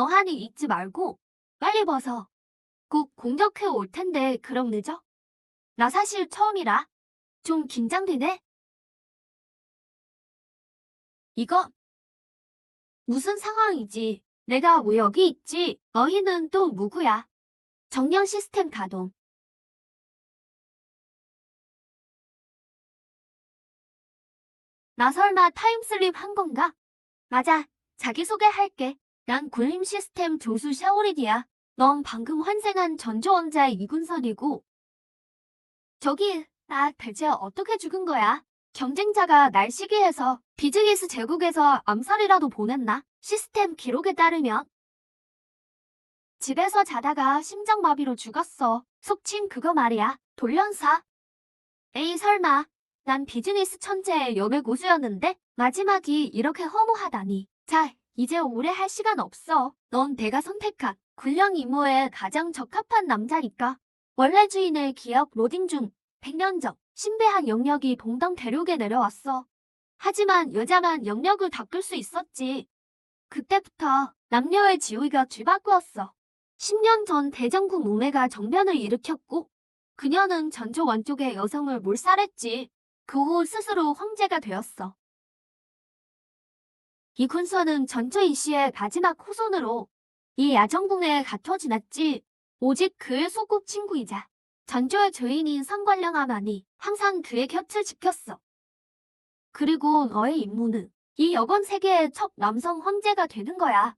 하니 잊지 말고 빨리 벗어. 곧 공격해 올 텐데 그럼 늦어? 나 사실 처음이라 좀 긴장되네. 이거 무슨 상황이지? 내가 왜 여기 있지? 너희는 또 누구야? 정령 시스템 가동. 나 설마 타임슬립 한 건가? 맞아. 자기소개할게. 난 굴림 시스템 조수 샤오린이야. 넌 방금 환생한 전조원자의 이군선이고. 저기, 나 대체 어떻게 죽은 거야? 경쟁자가 날 시기해서 비즈니스 제국에서 암살이라도 보냈나? 시스템 기록에 따르면 집에서 자다가 심장마비로 죽었어. 속칭 그거 말이야. 돌연사. 에이 설마. 난 비즈니스 천재의 연애 고수였는데 마지막이 이렇게 허무하다니. 자, 이제 오래 할 시간 없어. 넌 내가 선택한 군령 임무에 가장 적합한 남자니까. 원래 주인의 기억 로딩 중 100년 전 신비한 영역이 동방 대륙에 내려왔어. 하지만 여자만 영역을 닦을 수 있었지. 그때부터 남녀의 지위가 뒤바꾸었어. 10년 전 대전국 무매가 정변을 일으켰고 그녀는 전조 원쪽의 여성을 몰살했지. 그 후 스스로 황제가 되었어. 이 군선은 전조 이씨의 마지막 후손으로 이 야정궁에 갇혀 지냈지. 오직 그의 소꿉 친구이자 전조의 죄인인 상관령아만이 항상 그의 곁을 지켰어. 그리고 너의 임무는 이 여건 세계의 첫 남성 황제가 되는 거야.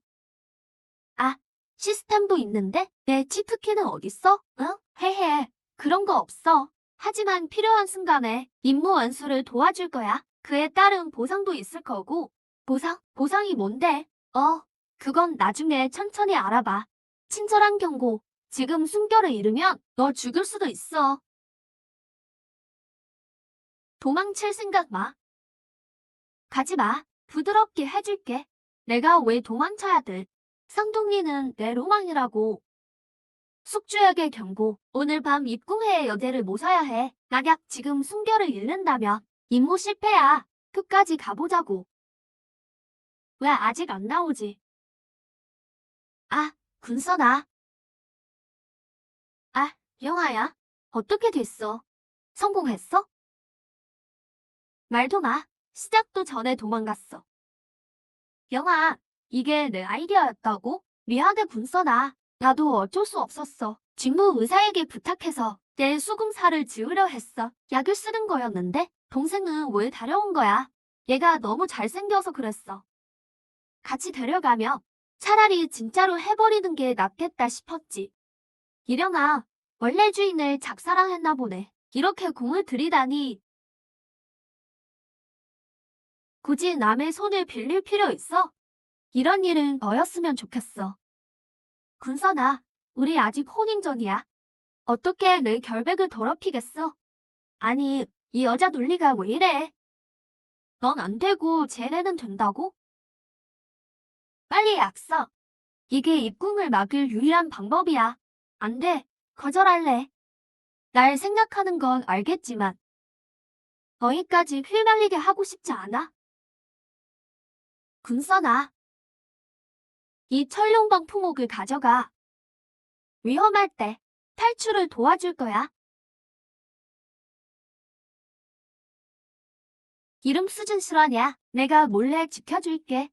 아, 시스템도 있는데 내 치트키는 어딨어? 응? 헤헤, 그런 거 없어. 하지만 필요한 순간에 임무 완수를 도와줄 거야. 그에 따른 보상도 있을 거고. 보상? 보상이 뭔데? 그건 나중에 천천히 알아봐. 친절한 경고. 지금 숨결을 잃으면 너 죽을 수도 있어. 도망칠 생각 마. 가지 마. 부드럽게 해줄게. 내가 왜 도망쳐야 돼? 쌍둥이는 내 로망이라고. 숙주에게 경고. 오늘 밤 입궁회의 여대를 모셔야 해. 만약 지금 숨결을 잃는다면 임무 실패야. 끝까지 가보자고. 왜 아직 안 나오지? 아, 군선아. 아, 영아야. 어떻게 됐어? 성공했어? 말도 마. 시작도 전에 도망갔어. 영아, 이게 내 아이디어였다고? 미안해 군선아. 나도 어쩔 수 없었어. 직무 의사에게 부탁해서 내 수금사를 지으려 했어. 약을 쓰는 거였는데 동생은 왜 다려온 거야? 얘가 너무 잘생겨서 그랬어. 같이 데려가며 차라리 진짜로 해버리는 게 낫겠다 싶었지. 이령아, 원래 주인을 작사랑했나 보네. 이렇게 공을 들이다니. 굳이 남의 손을 빌릴 필요 있어? 이런 일은 너였으면 좋겠어. 군선아, 우리 아직 혼인 전이야. 어떻게 내 결백을 더럽히겠어? 아니, 이 여자 논리가 왜 이래? 넌 안 되고 쟤네는 된다고? 빨리 약 써. 이게 입궁을 막을 유일한 방법이야. 안 돼. 거절할래. 날 생각하는 건 알겠지만 너희까지 휘말리게 하고 싶지 않아. 군선아, 이 철룡방 풍옥을 가져가. 위험할 때 탈출을 도와줄 거야. 이름 수준 실화냐? 내가 몰래 지켜줄게.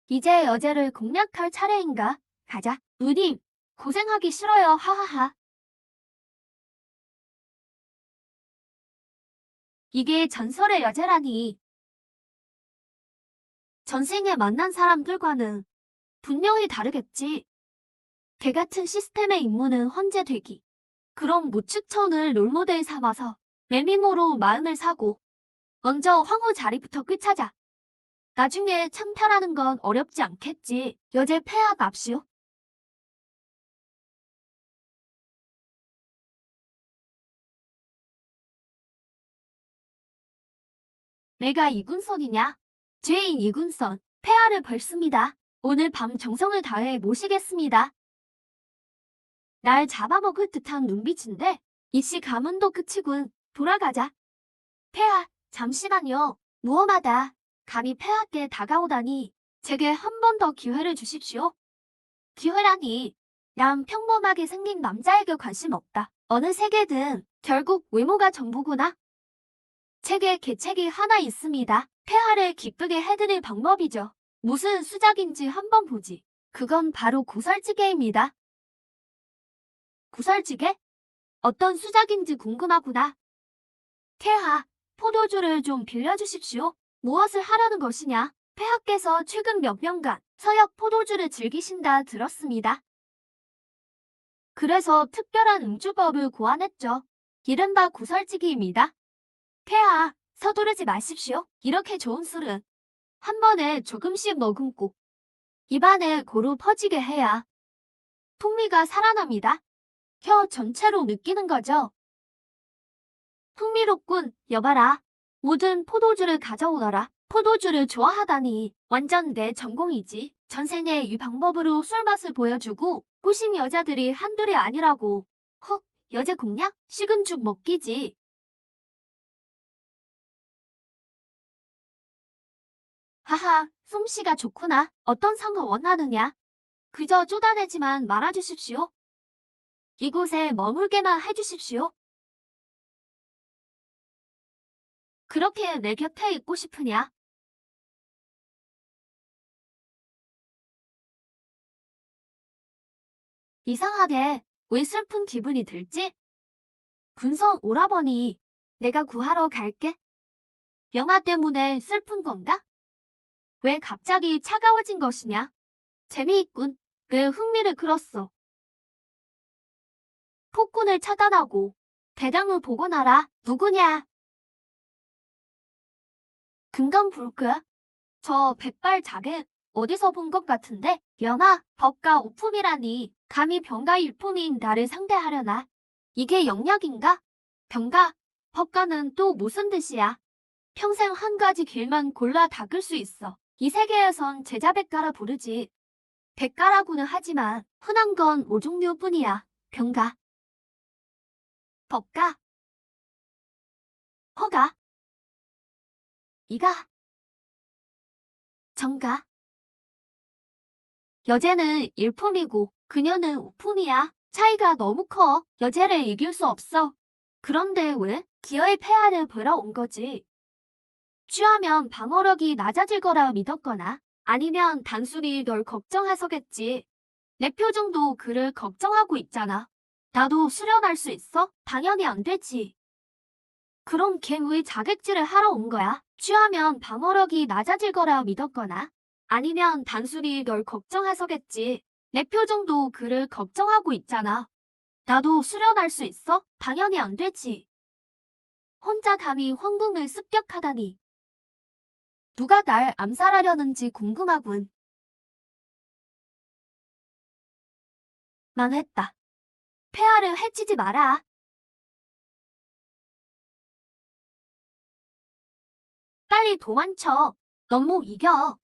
이제 여제를 공략할 차례인가? 가자. 누님, 고생하기 싫어요. 하하하. 이게 전설의 여제라니. 전생에 만난 사람들과는 분명히 다르겠지. 개 같은 시스템의 임무는 헌재되기. 그럼 무축천을 롤모델 삼아서 매미모로 마음을 사고 먼저 황후 자리부터 꿰차자. 나중에 창탈하는 건 어렵지 않겠지. 여제 폐하 납시오. 내가 이군선이냐? 죄인 이군선, 폐하를 벌습니다. 오늘 밤 정성을 다해 모시겠습니다. 날 잡아먹을 듯한 눈빛인데 이씨 가문도 끝이군. 돌아가자. 폐하, 잠시만요. 무엄하다. 감히 폐하께 다가오다니. 제게 한 번 더 기회를 주십시오. 기회라니. 난 평범하게 생긴 남자에게 관심 없다. 어느 세계든 결국 외모가 전부구나. 책에 계책이 하나 있습니다. 폐하를 기쁘게 해드릴 방법이죠. 무슨 수작인지 한번 보지. 그건 바로 구설지게입니다. 구설지게? 어떤 수작인지 궁금하구나. 폐하, 포도주를 좀 빌려주십시오. 무엇을 하려는 것이냐? 폐하께서 최근 몇 년간 서역 포도주를 즐기신다 들었습니다. 그래서 특별한 음주법을 고안했죠. 이른바 구설지기입니다. 폐하, 서두르지 마십시오. 이렇게 좋은 술은 한 번에 조금씩 머금고 입안에 고루 퍼지게 해야 풍미가 살아납니다. 혀 전체로 느끼는 거죠. 흥미롭군, 여봐라. 모든 포도주를 가져오너라. 포도주를 좋아하다니 완전 내 전공이지. 전생에 이 방법으로 술맛을 보여주고 꼬신 여자들이 한둘이 아니라고. 헉, 여제 공략? 식은 죽 먹기지. 하하, 솜씨가 좋구나. 어떤 상을 원하느냐? 그저 쪼다내지만 말아주십시오. 이곳에 머물게만 해주십시오. 그렇게 내 곁에 있고 싶으냐? 이상하게 왜 슬픈 기분이 들지? 군성 오라버니, 내가 구하러 갈게. 영화 때문에 슬픈 건가? 왜 갑자기 차가워진 것이냐? 재미있군. 그 흥미를 끌었어. 폭군을 차단하고 대장을 복원하라. 누구냐? 금강불크? 저 백발 자객 어디서 본 것 같은데? 영화, 법가 오품이라니 감히 병가 일품인 나를 상대하려나? 이게 영약인가? 병가, 법가는 또 무슨 뜻이야? 평생 한 가지 길만 골라 닦을 수 있어. 이 세계에선 제자백가라 부르지. 백가라고는 하지만 흔한 건 5종류뿐이야. 병가, 법가, 허가, 이가, 정가. 여제는 일품이고 그녀는 오품이야. 차이가 너무 커. 여제를 이길 수 없어. 그런데 왜? 기어의 폐하를 보러 온 거지. 취하면 방어력이 낮아질 거라 믿었거나 아니면 단순히 널 걱정해서겠지. 내 표정도 그를 걱정하고 있잖아. 나도 수련할 수 있어? 당연히 안 되지. 그럼 걔 왜 자객질을 하러 온 거야? 취하면 방어력이 낮아질 거라 믿었거나 아니면 단순히 널 걱정해서겠지. 내 표정도 그를 걱정하고 있잖아. 나도 수련할 수 있어? 당연히 안 되지. 혼자 감히 황궁을 습격하다니. 누가 날 암살하려는지 궁금하군. 망했다. 폐하를 해치지 마라. 빨리 도망쳐. 너무 이겨.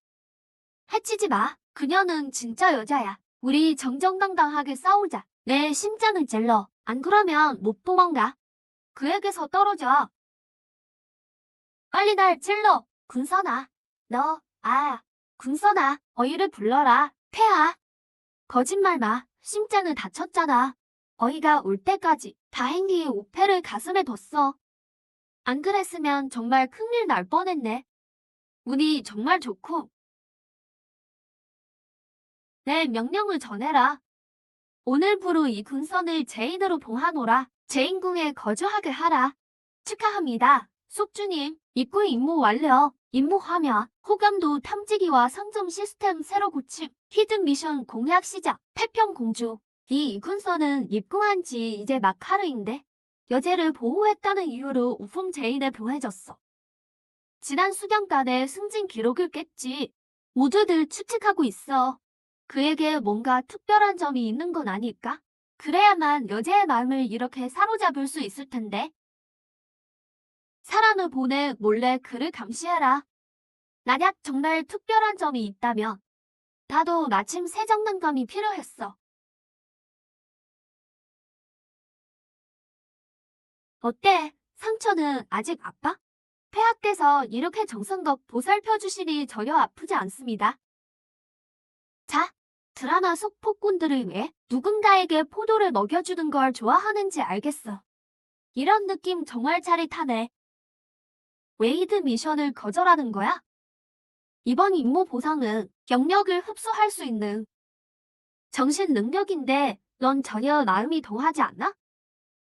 해치지 마. 그녀는 진짜 여자야. 우리 정정당당하게 싸우자. 내 심장을 찔러. 안 그러면 못 도망가. 그에게서 떨어져. 빨리 날 찔러. 군선아. 군선아. 어이를 불러라. 폐하. 거짓말 마. 심장을 다쳤잖아. 어이가 올 때까지 다행히 오페를 가슴에 뒀어. 안 그랬으면 정말 큰일 날 뻔했네. 운이 정말 좋고. 내 명령을 전해라. 오늘부로 이 군선을 제인으로 봉하노라. 제인궁에 거주하게 하라. 축하합니다. 속주님, 입구 임무 완료. 임무 화면, 호감도 탐지기와 상점 시스템 새로 고침, 히든 미션 공략 시작, 태평공주. 이 군선은 입궁한 지 이제 막 하루인데 여제를 보호했다는 이유로 우품 제인에 보내졌어. 지난 수년간의 승진 기록을 깼지. 모두들 추측하고 있어. 그에게 뭔가 특별한 점이 있는 건 아닐까? 그래야만 여제의 마음을 이렇게 사로잡을 수 있을 텐데. 사람을 보내 몰래 그를 감시해라. 만약 정말 특별한 점이 있다면 나도 마침 새 장난감이 필요했어. 어때? 상처는 아직 아파? 폐하께서 이렇게 정성껏 보살펴 주시니 전혀 아프지 않습니다. 드라마 속 폭군들을 위해 누군가에게 포도를 먹여주는 걸 좋아하는지 알겠어. 이런 느낌 정말 짜릿하네. 웨이드 미션을 거절하는 거야? 이번 임무 보상은 영역을 흡수할 수 있는 정신 능력인데 넌 전혀 마음이 동하지 않나?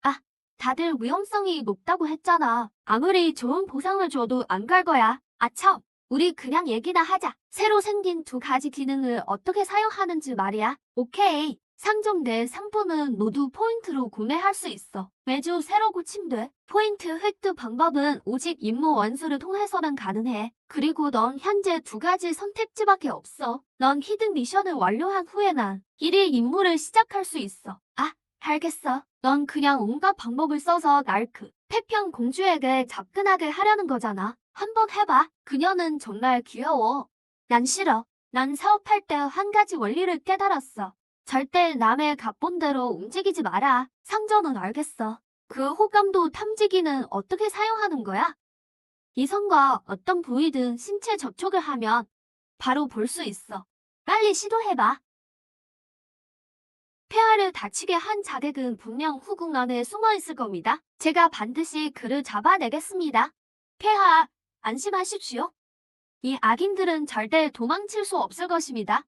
아, 다들 위험성이 높다고 했잖아. 아무리 좋은 보상을 줘도 안 갈 거야. 아참, 우리 그냥 얘기나 하자. 새로 생긴 두 가지 기능을 어떻게 사용하는지 말이야. 오케이. 상점 내 상품은 모두 포인트로 구매할 수 있어. 매주 새로 고침돼. 포인트 획득 방법은 오직 임무 원수를 통해서만 가능해. 그리고 넌 현재 두 가지 선택지밖에 없어. 넌 히든 미션을 완료한 후에만 1일 임무를 시작할 수 있어. 아, 알겠어. 넌 그냥 온갖 방법을 써서 날 태평 공주에게 접근하게 하려는 거잖아. 한번 해봐. 그녀는 정말 귀여워. 난 싫어. 난 사업할 때 한 가지 원리를 깨달았어. 절대 남의 각본대로 움직이지 마라. 상전은 알겠어. 그 호감도 탐지기는 어떻게 사용하는 거야? 이성과 어떤 부위든 신체 접촉을 하면 바로 볼 수 있어. 빨리 시도해봐. 폐하를 다치게 한 자객은 분명 후궁 안에 숨어 있을 겁니다. 제가 반드시 그를 잡아내겠습니다. 폐하, 안심하십시오. 이 악인들은 절대 도망칠 수 없을 것입니다.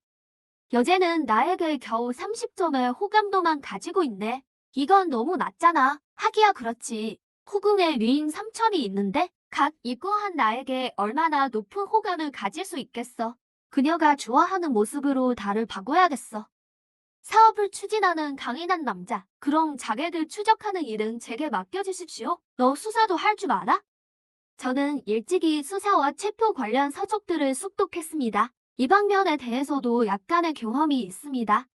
여제는 나에게 겨우 30점의 호감도만 가지고 있네. 이건 너무 낮잖아. 하기야 그렇지. 후궁의 위인 3천이 있는데 각 입궁한 나에게 얼마나 높은 호감을 가질 수 있겠어. 그녀가 좋아하는 모습으로 나를 바꿔야겠어. 사업을 추진하는 강인한 남자. 그럼 자객을 추적하는 일은 제게 맡겨주십시오. 너 수사도 할 줄 알아? 저는 일찍이 수사와 체포 관련 서적들을 숙독했습니다. 이 방면에 대해서도 약간의 경험이 있습니다.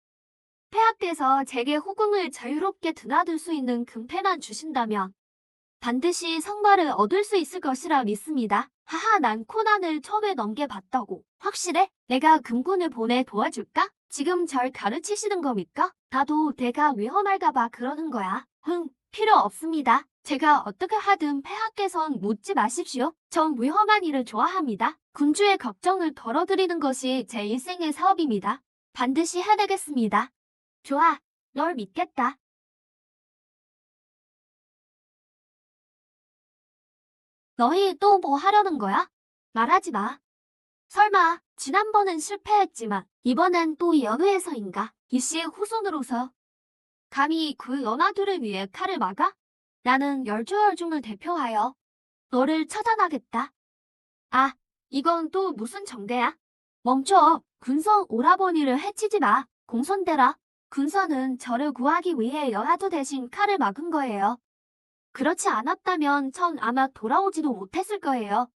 폐하께서 제게 후궁을 자유롭게 드나들 수 있는 금패만 주신다면 반드시 성과를 얻을 수 있을 것이라 믿습니다. 하하, 난 코난을 처음에 넘겨봤다고. 확실해? 내가 금군을 보내 도와줄까? 지금 절 가르치시는 겁니까? 나도 내가 위험할까봐 그러는 거야. 필요 없습니다. 제가 어떻게 하든 폐하께선 묻지 마십시오. 전 위험한 일을 좋아합니다. 군주의 걱정을 덜어드리는 것이 제 일생의 사업입니다. 반드시 해내겠습니다. 좋아, 널 믿겠다. 너희 또 뭐 하려는 거야? 말하지 마. 설마 지난번엔 실패했지만 이번엔 또 연회에서인가? 이씨의 후손으로서 감히 그 연하들을 위해 칼을 막아? 나는 열조열중을 대표하여 너를 처단하겠다. 아, 이건 또 무슨 정대야? 멈춰. 군선 오라버니를 해치지 마. 공손대라. 군선은 저를 구하기 위해 연하도 대신 칼을 막은 거예요. 그렇지 않았다면 전 아마 돌아오지도 못했을 거예요.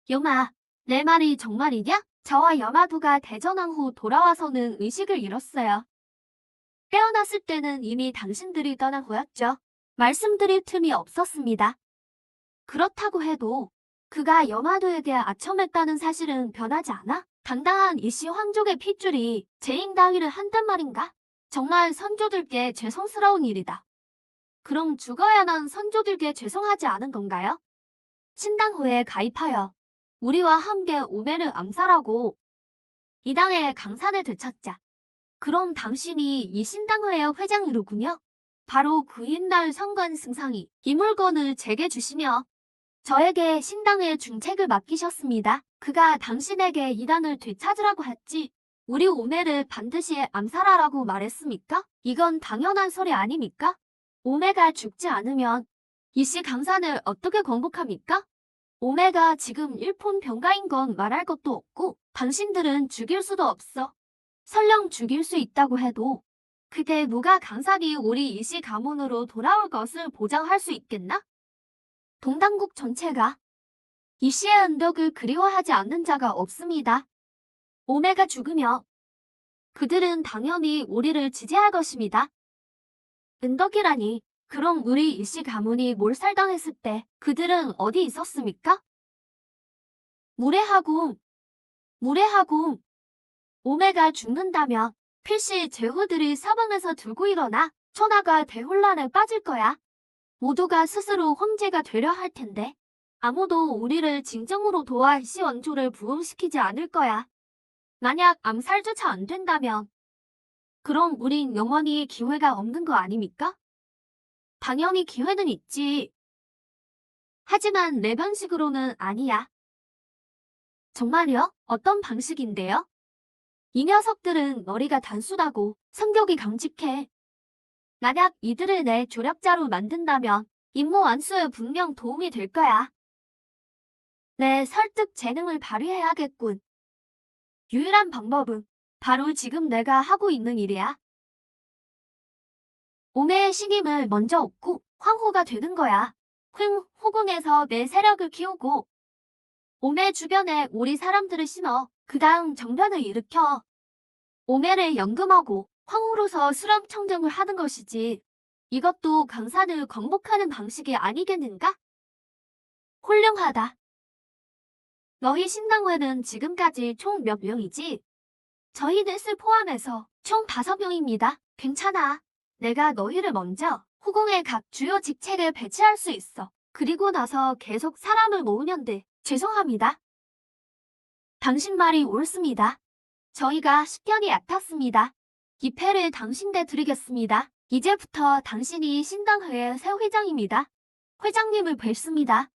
영아, 내 말이 정말이냐? 저와 여마두가 대전한 후 돌아와서는 의식을 잃었어요. 깨어났을 때는 이미 당신들이 떠난 후였죠. 말씀드릴 틈이 없었습니다. 그렇다고 해도 그가 여마두에게 아첨했다는 사실은 변하지 않아? 당당한 이씨 황족의 핏줄이 제인 다위를 한단 말인가? 정말 선조들께 죄송스러운 일이다. 그럼 죽어야 난 선조들께 죄송하지 않은 건가요? 신당호에 가입하여 우리와 함께 오매를 암살하고 이 당의 강산을 되찾자. 그럼 당신이 이 신당회의 회장이로군요. 바로 그 옛날 성관 승상이 이 물건을 제게 주시며 저에게 신당의 중책을 맡기셨습니다. 그가 당신에게 이 당을 되찾으라고 했지. 우리 오매를 반드시 암살하라고 말했습니까? 이건 당연한 소리 아닙니까? 오매가 죽지 않으면 이씨 강산을 어떻게 공복합니까? 오매가 지금 일품병가인 건 말할 것도 없고 당신들은 죽일 수도 없어. 설령 죽일 수 있다고 해도 그때 누가 강산이 우리 이씨 가문으로 돌아올 것을 보장할 수 있겠나? 동당국 전체가 이씨의 은덕을 그리워하지 않는 자가 없습니다. 오매가 죽으며 그들은 당연히 우리를 지지할 것입니다. 은덕이라니, 그럼 우리 이씨 가문이 몰살당했을 때 그들은 어디 있었습니까? 무례하고 오매가 죽는다면 필시 제후들이 사방에서 들고 일어나 천하가 대혼란에 빠질 거야. 모두가 스스로 황제가 되려 할 텐데 아무도 우리를 진정으로 도와 이씨 원조를 부흥시키지 않을 거야. 만약 암살조차 안 된다면 그럼 우린 영원히 기회가 없는 거 아닙니까? 당연히 기회는 있지. 하지만 내 방식으로는 아니야. 정말요? 어떤 방식인데요? 이 녀석들은 머리가 단순하고 성격이 강직해. 만약 이들을 내 조력자로 만든다면 임무 완수에 분명 도움이 될 거야. 내 설득 재능을 발휘해야겠군. 유일한 방법은 바로 지금 내가 하고 있는 일이야. 오메의 신임을 먼저 얻고 황후가 되는 거야. 후궁에서 내 세력을 키우고 오메 주변에 우리 사람들을 심어 그 다음 정변을 일으켜 오메를 연금하고 황후로서 수령청정을 하는 것이지. 이것도 강산을 광복하는 방식이 아니겠는가? 훌륭하다. 너희 신당회는 지금까지 총 몇 명이지? 저희 넷을 포함해서 총 5명입니다. 괜찮아. 내가 너희를 먼저 후궁의 각 주요 직책에 배치할 수 있어. 그리고 나서 계속 사람을 모으면 돼. 죄송합니다. 당신 말이 옳습니다. 저희가 식견이 얕았습니다. 이 패를 당신께 드리겠습니다. 이제부터 당신이 신당회의 새 회장입니다. 회장님을 뵙습니다.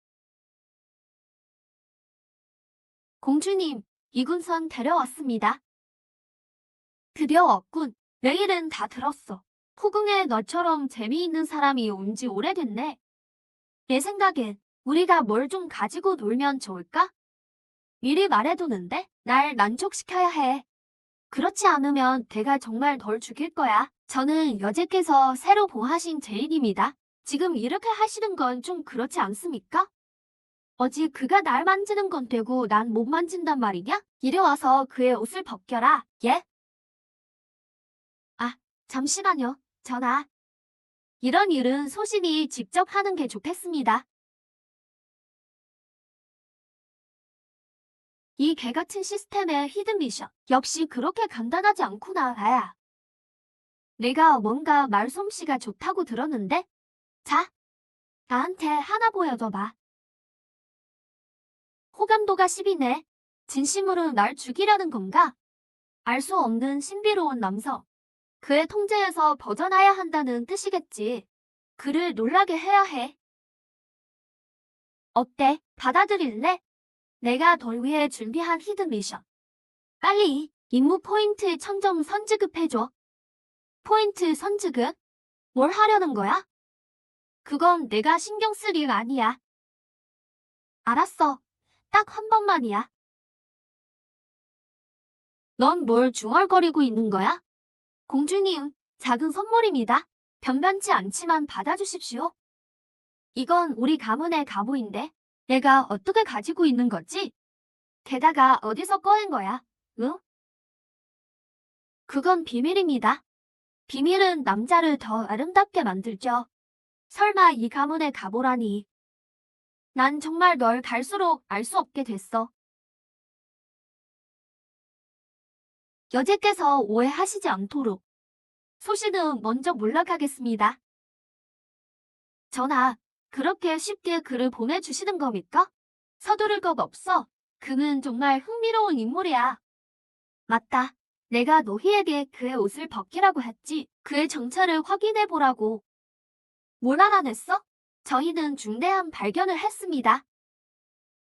공주님, 이군선 데려왔습니다. 드디어 왔군. 내일은 다 들었어. 후궁에 너처럼 재미있는 사람이 온 지 오래됐네. 내 생각엔 우리가 뭘 좀 가지고 놀면 좋을까? 미리 말해두는데 날 만족시켜야 해. 그렇지 않으면 내가 정말 널 죽일 거야. 저는 여제께서 새로 봉하신 제인입니다. 지금 이렇게 하시는 건 좀 그렇지 않습니까? 어찌 그가 날 만지는 건 되고 난 못 만진단 말이냐? 이리 와서 그의 옷을 벗겨라. 예? 아, 잠시만요. 전하. 이런 일은 소신이 직접 하는 게 좋겠습니다. 이 개같은 시스템의 히든 미션. 역시 그렇게 간단하지 않구나, 아야. 내가 뭔가 말솜씨가 좋다고 들었는데? 자, 나한테 하나 보여줘봐. 호감도가 10이네. 진심으로 날 죽이려는 건가? 알 수 없는 신비로운 남성. 그의 통제에서 벗어나야 한다는 뜻이겠지. 그를 놀라게 해야 해. 어때? 받아들일래? 내가 널 위해 준비한 히든 미션. 빨리 임무 포인트 1000점 선지급해줘. 포인트 선지급? 뭘 하려는 거야? 그건 내가 신경 쓸 일 아니야. 알았어. 딱 한 번만이야. 넌 뭘 중얼거리고 있는 거야? 공주님, 작은 선물입니다. 변변치 않지만 받아주십시오. 이건 우리 가문의 가보인데 내가 어떻게 가지고 있는 거지? 게다가 어디서 꺼낸 거야? 응? 그건 비밀입니다. 비밀은 남자를 더 아름답게 만들죠. 설마 이 가문의 가보라니. 난 정말 널 갈수록 알 수 없게 됐어. 여제께서 오해하시지 않도록 소신은 먼저 몰락하겠습니다. 전하, 그렇게 쉽게 그를 보내주시는 겁니까? 서두를 것 없어. 그는 정말 흥미로운 인물이야. 맞다. 내가 노희에게 그의 옷을 벗기라고 했지. 그의 정체를 확인해보라고. 뭘 알아냈어? 저희는 중대한 발견을 했습니다.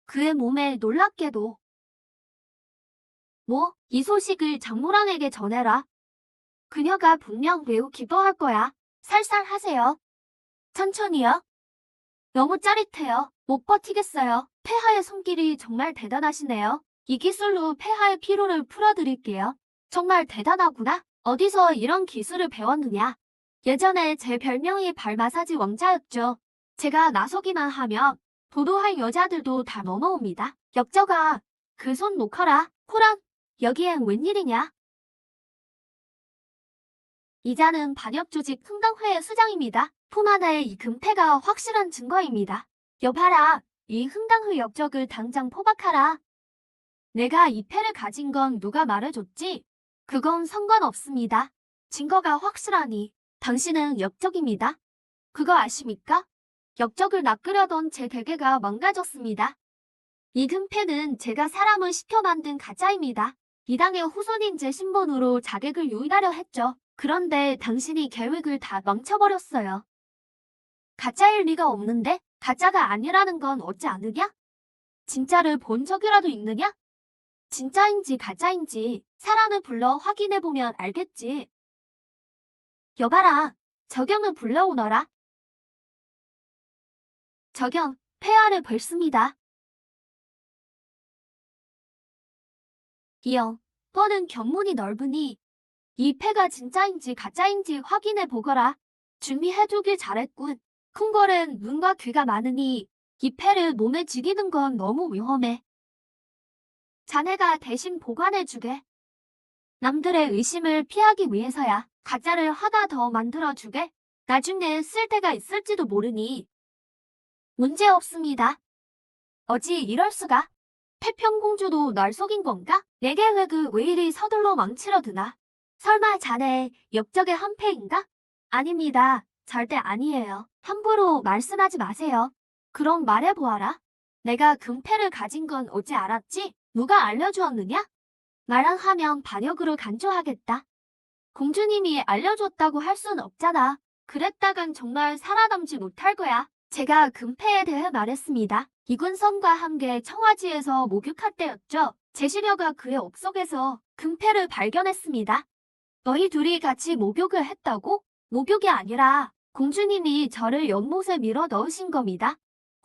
그의 몸에 놀랍게도. 뭐, 이 소식을 장모랑에게 전해라. 그녀가 분명 매우 기뻐할 거야. 살살하세요. 천천히요. 너무 짜릿해요. 못 버티겠어요. 폐하의 손길이 정말 대단하시네요. 이 기술로 폐하의 피로를 풀어드릴게요. 정말 대단하구나. 어디서 이런 기술을 배웠느냐. 예전에 제 별명이 발 마사지 왕자였죠. 제가 나서기만 하면 도도할 여자들도 다 넘어옵니다. 역적아, 그 손 놓거라. 호란, 여기엔 웬일이냐? 이자는 반역조직 흥당회의 수장입니다. 품 하나의 이 금패가 확실한 증거입니다. 여봐라, 이 흥당회 역적을 당장 포박하라. 내가 이 패를 가진 건 누가 말해줬지? 그건 상관없습니다. 증거가 확실하니 당신은 역적입니다. 그거 아십니까? 역적을 낚으려던 제 대계가 망가졌습니다. 이 금패는 제가 사람을 시켜 만든 가짜입니다. 이 당의 후손인제 신분으로 자객을 유인하려 했죠. 그런데 당신이 계획을 다 망쳐버렸어요. 가짜일 리가 없는데 가짜가 아니라는 건 어찌 아느냐? 진짜를 본 적이라도 있느냐? 진짜인지 가짜인지 사람을 불러 확인해보면 알겠지. 여봐라, 적영을 불러오너라. 적영, 폐하를 뵙습니다. 이영, 뻔은 견문이 넓으니 이 패가 진짜인지 가짜인지 확인해 보거라. 준비해두길 잘했군. 쿵궐은 눈과 귀가 많으니 이 패를 몸에 지기는 건 너무 위험해. 자네가 대신 보관해주게. 남들의 의심을 피하기 위해서야. 가짜를 하나 더 만들어주게. 나중에 쓸 때가 있을지도 모르니. 문제 없습니다. 어찌 이럴 수가? 태평공주도 날 속인 건가? 내 계획을 왜 이리 서둘러 망치려 드나? 설마 자네 역적의 한패인가? 아닙니다. 절대 아니에요. 함부로 말씀하지 마세요. 그럼 말해보아라. 내가 금패를 가진 건 어찌 알았지? 누가 알려주었느냐? 나랑 하면 반역으로 간주하겠다. 공주님이 알려줬다고 할 순 없잖아. 그랬다간 정말 살아남지 못할 거야. 제가 금패에 대해 말했습니다. 이군성과 함께 청화지에서 목욕할 때였죠. 제시려가 그의 옥석에서 금패를 발견했습니다. 너희 둘이 같이 목욕을 했다고? 목욕이 아니라 공주님이 저를 연못에 밀어 넣으신 겁니다.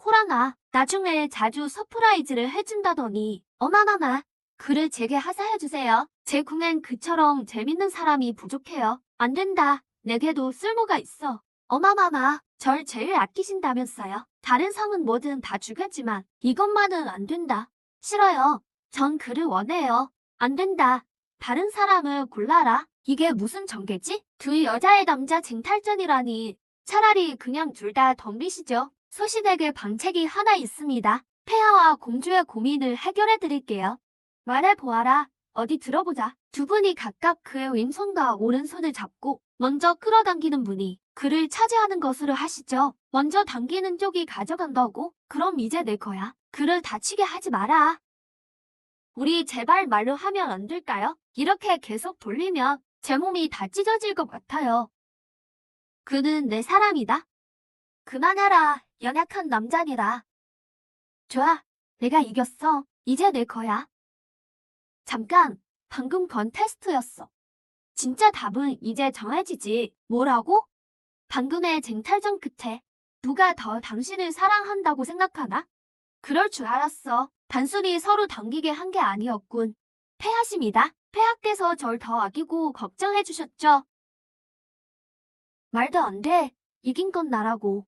호랑아, 나중에 자주 서프라이즈를 해준다더니 어마마마, 그를 제게 하사해주세요. 제 궁엔 그처럼 재밌는 사람이 부족해요. 안 된다. 내게도 쓸모가 있어. 어마마마, 절 제일 아끼신다면서요. 다른 성은 뭐든 다 주겠지만 이것만은 안 된다. 싫어요. 전 그를 원해요. 안 된다. 다른 사람을 골라라. 이게 무슨 전개지? 두 여자의 남자 쟁탈전이라니. 차라리 그냥 둘 다 덤비시죠. 소신에게 방책이 하나 있습니다. 폐하와 공주의 고민을 해결해 드릴게요. 말해보아라. 어디 들어보자. 두 분이 각각 그의 왼손과 오른손을 잡고 먼저 끌어당기는 분이 그를 차지하는 것으로 하시죠. 먼저 당기는 쪽이 가져간다고? 그럼 이제 내 거야. 그를 다치게 하지 마라. 우리 제발 말로 하면 안 될까요? 이렇게 계속 돌리면 제 몸이 다 찢어질 것 같아요. 그는 내 사람이다. 그만하라. 연약한 남자니라. 좋아. 내가 이겼어. 이제 내 거야. 잠깐. 방금 건 테스트였어. 진짜 답은 이제 정해지지. 뭐라고? 방금의 쟁탈전 끝에 누가 더 당신을 사랑한다고 생각하나? 그럴 줄 알았어. 단순히 서로 당기게 한 게 아니었군. 폐하십니다. 폐하께서 절 더 아끼고 걱정해 주셨죠. 말도 안 돼. 이긴 건 나라고.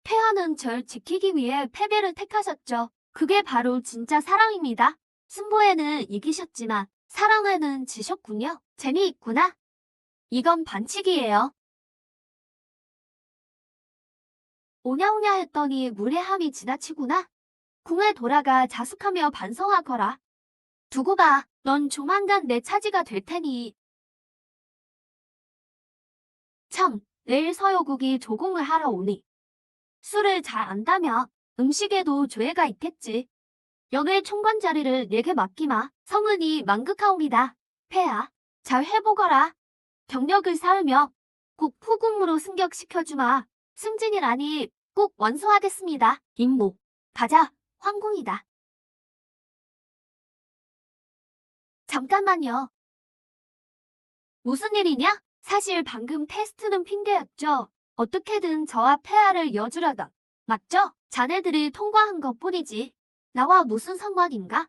폐하는 절 지키기 위해 패배를 택하셨죠. 그게 바로 진짜 사랑입니다. 승부에는 이기셨지만 사랑에는 지셨군요. 재미있구나. 이건 반칙이에요. 오냐오냐 했더니 무례함이 지나치구나. 궁에 돌아가 자숙하며 반성하거라. 두고 봐. 넌 조만간 내 차지가 될 테니. 참, 내일 서여국이 조공을 하러 오니. 술을 잘 안다며 음식에도 조예가 있겠지. 역의 총관 자리를 내게 맡기마. 성은이 망극하옵니다. 폐하, 잘 해보거라. 경력을 쌓으며 꼭 후궁으로 승격시켜주마. 승진이라니 꼭 완수하겠습니다. 임모, 가자. 황궁이다. 잠깐만요. 무슨 일이냐? 사실 방금 테스트는 핑계였죠. 어떻게든 저와 폐하를 여주려다. 맞죠? 자네들이 통과한 것뿐이지. 나와 무슨 상관인가?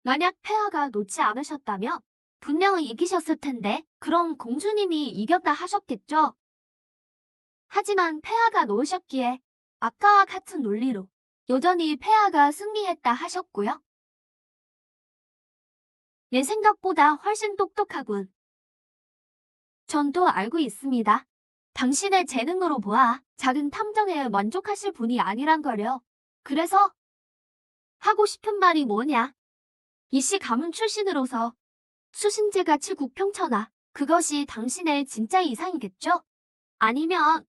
만약 폐하가 놓지 않으셨다면 분명히 이기셨을 텐데 그럼 공주님이 이겼다 하셨겠죠? 하지만 폐하가 놓으셨기에 아까와 같은 논리로 여전히 폐하가 승리했다 하셨고요. 내 생각보다 훨씬 똑똑하군. 전 또 알고 있습니다. 당신의 재능으로 보아 작은 탐정에 만족하실 분이 아니란 거려. 그래서 하고 싶은 말이 뭐냐? 이씨 가문 출신으로서 수신제가 칠국평천하. 그것이 당신의 진짜 이상이겠죠? 아니면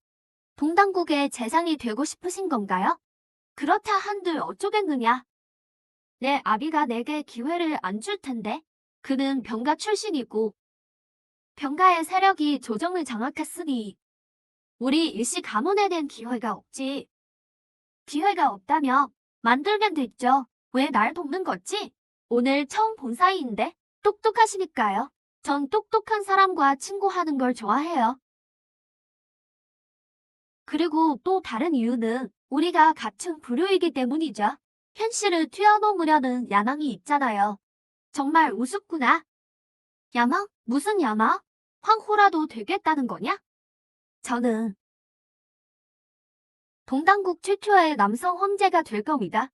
동당국의 재상이 되고 싶으신 건가요? 그렇다 한들 어쩌겠느냐? 내 아비가 내게 기회를 안 줄 텐데. 그는 병가 출신이고 병가의 세력이 조정을 장악했으니 우리 일시 가문에 낸 기회가 없지. 기회가 없다며 만들면 됐죠. 왜 날 돕는 거지? 오늘 처음 본 사이인데 똑똑하시니까요. 전 똑똑한 사람과 친구하는 걸 좋아해요. 그리고 또 다른 이유는 우리가 같은 부류이기 때문이죠. 현실을 튀어넘으려는 야망이 있잖아요. 정말 우습구나. 야망? 무슨 야망? 황후라도 되겠다는 거냐? 저는 동당국 최초의 남성 황제가 될 겁니다.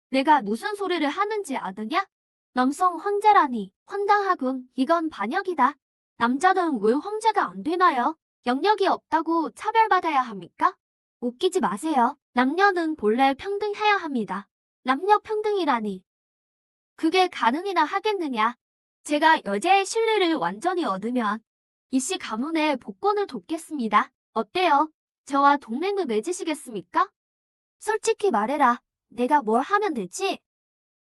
내가 무슨 소리를 하는지 아느냐? 남성 황제라니 황당하군. 이건 반역이다. 남자는 왜 황제가 안 되나요? 영역이 없다고 차별받아야 합니까? 웃기지 마세요. 남녀는 본래 평등해야 합니다. 남녀 평등이라니. 그게 가능이나 하겠느냐? 제가 여자의 신뢰를 완전히 얻으면 이씨 가문의 복권을 돕겠습니다. 어때요? 저와 동맹을 맺으시겠습니까? 솔직히 말해라. 내가 뭘 하면 되지?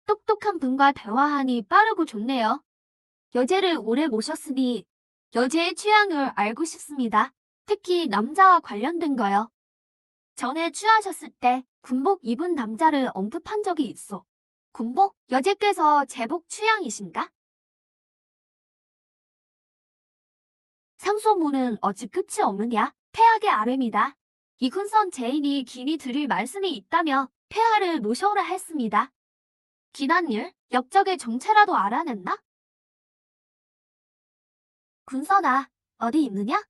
똑똑한 분과 대화하니 빠르고 좋네요. 여제를 오래 모셨으니 여제의 취향을 알고 싶습니다. 특히 남자와 관련된 거요. 전에 취하셨을 때 군복 입은 남자를 언급한 적이 있어. 군복? 여제께서 제복 취향이신가? 상소문은 어찌 끝이 없느냐? 폐하의 아뢰입니다. 이군선 제인이 긴히 드릴 말씀이 있다며 폐하를 모셔오라 했습니다. 기난 일, 역적의 정체라도 알아냈나? 군선아, 어디 있느냐?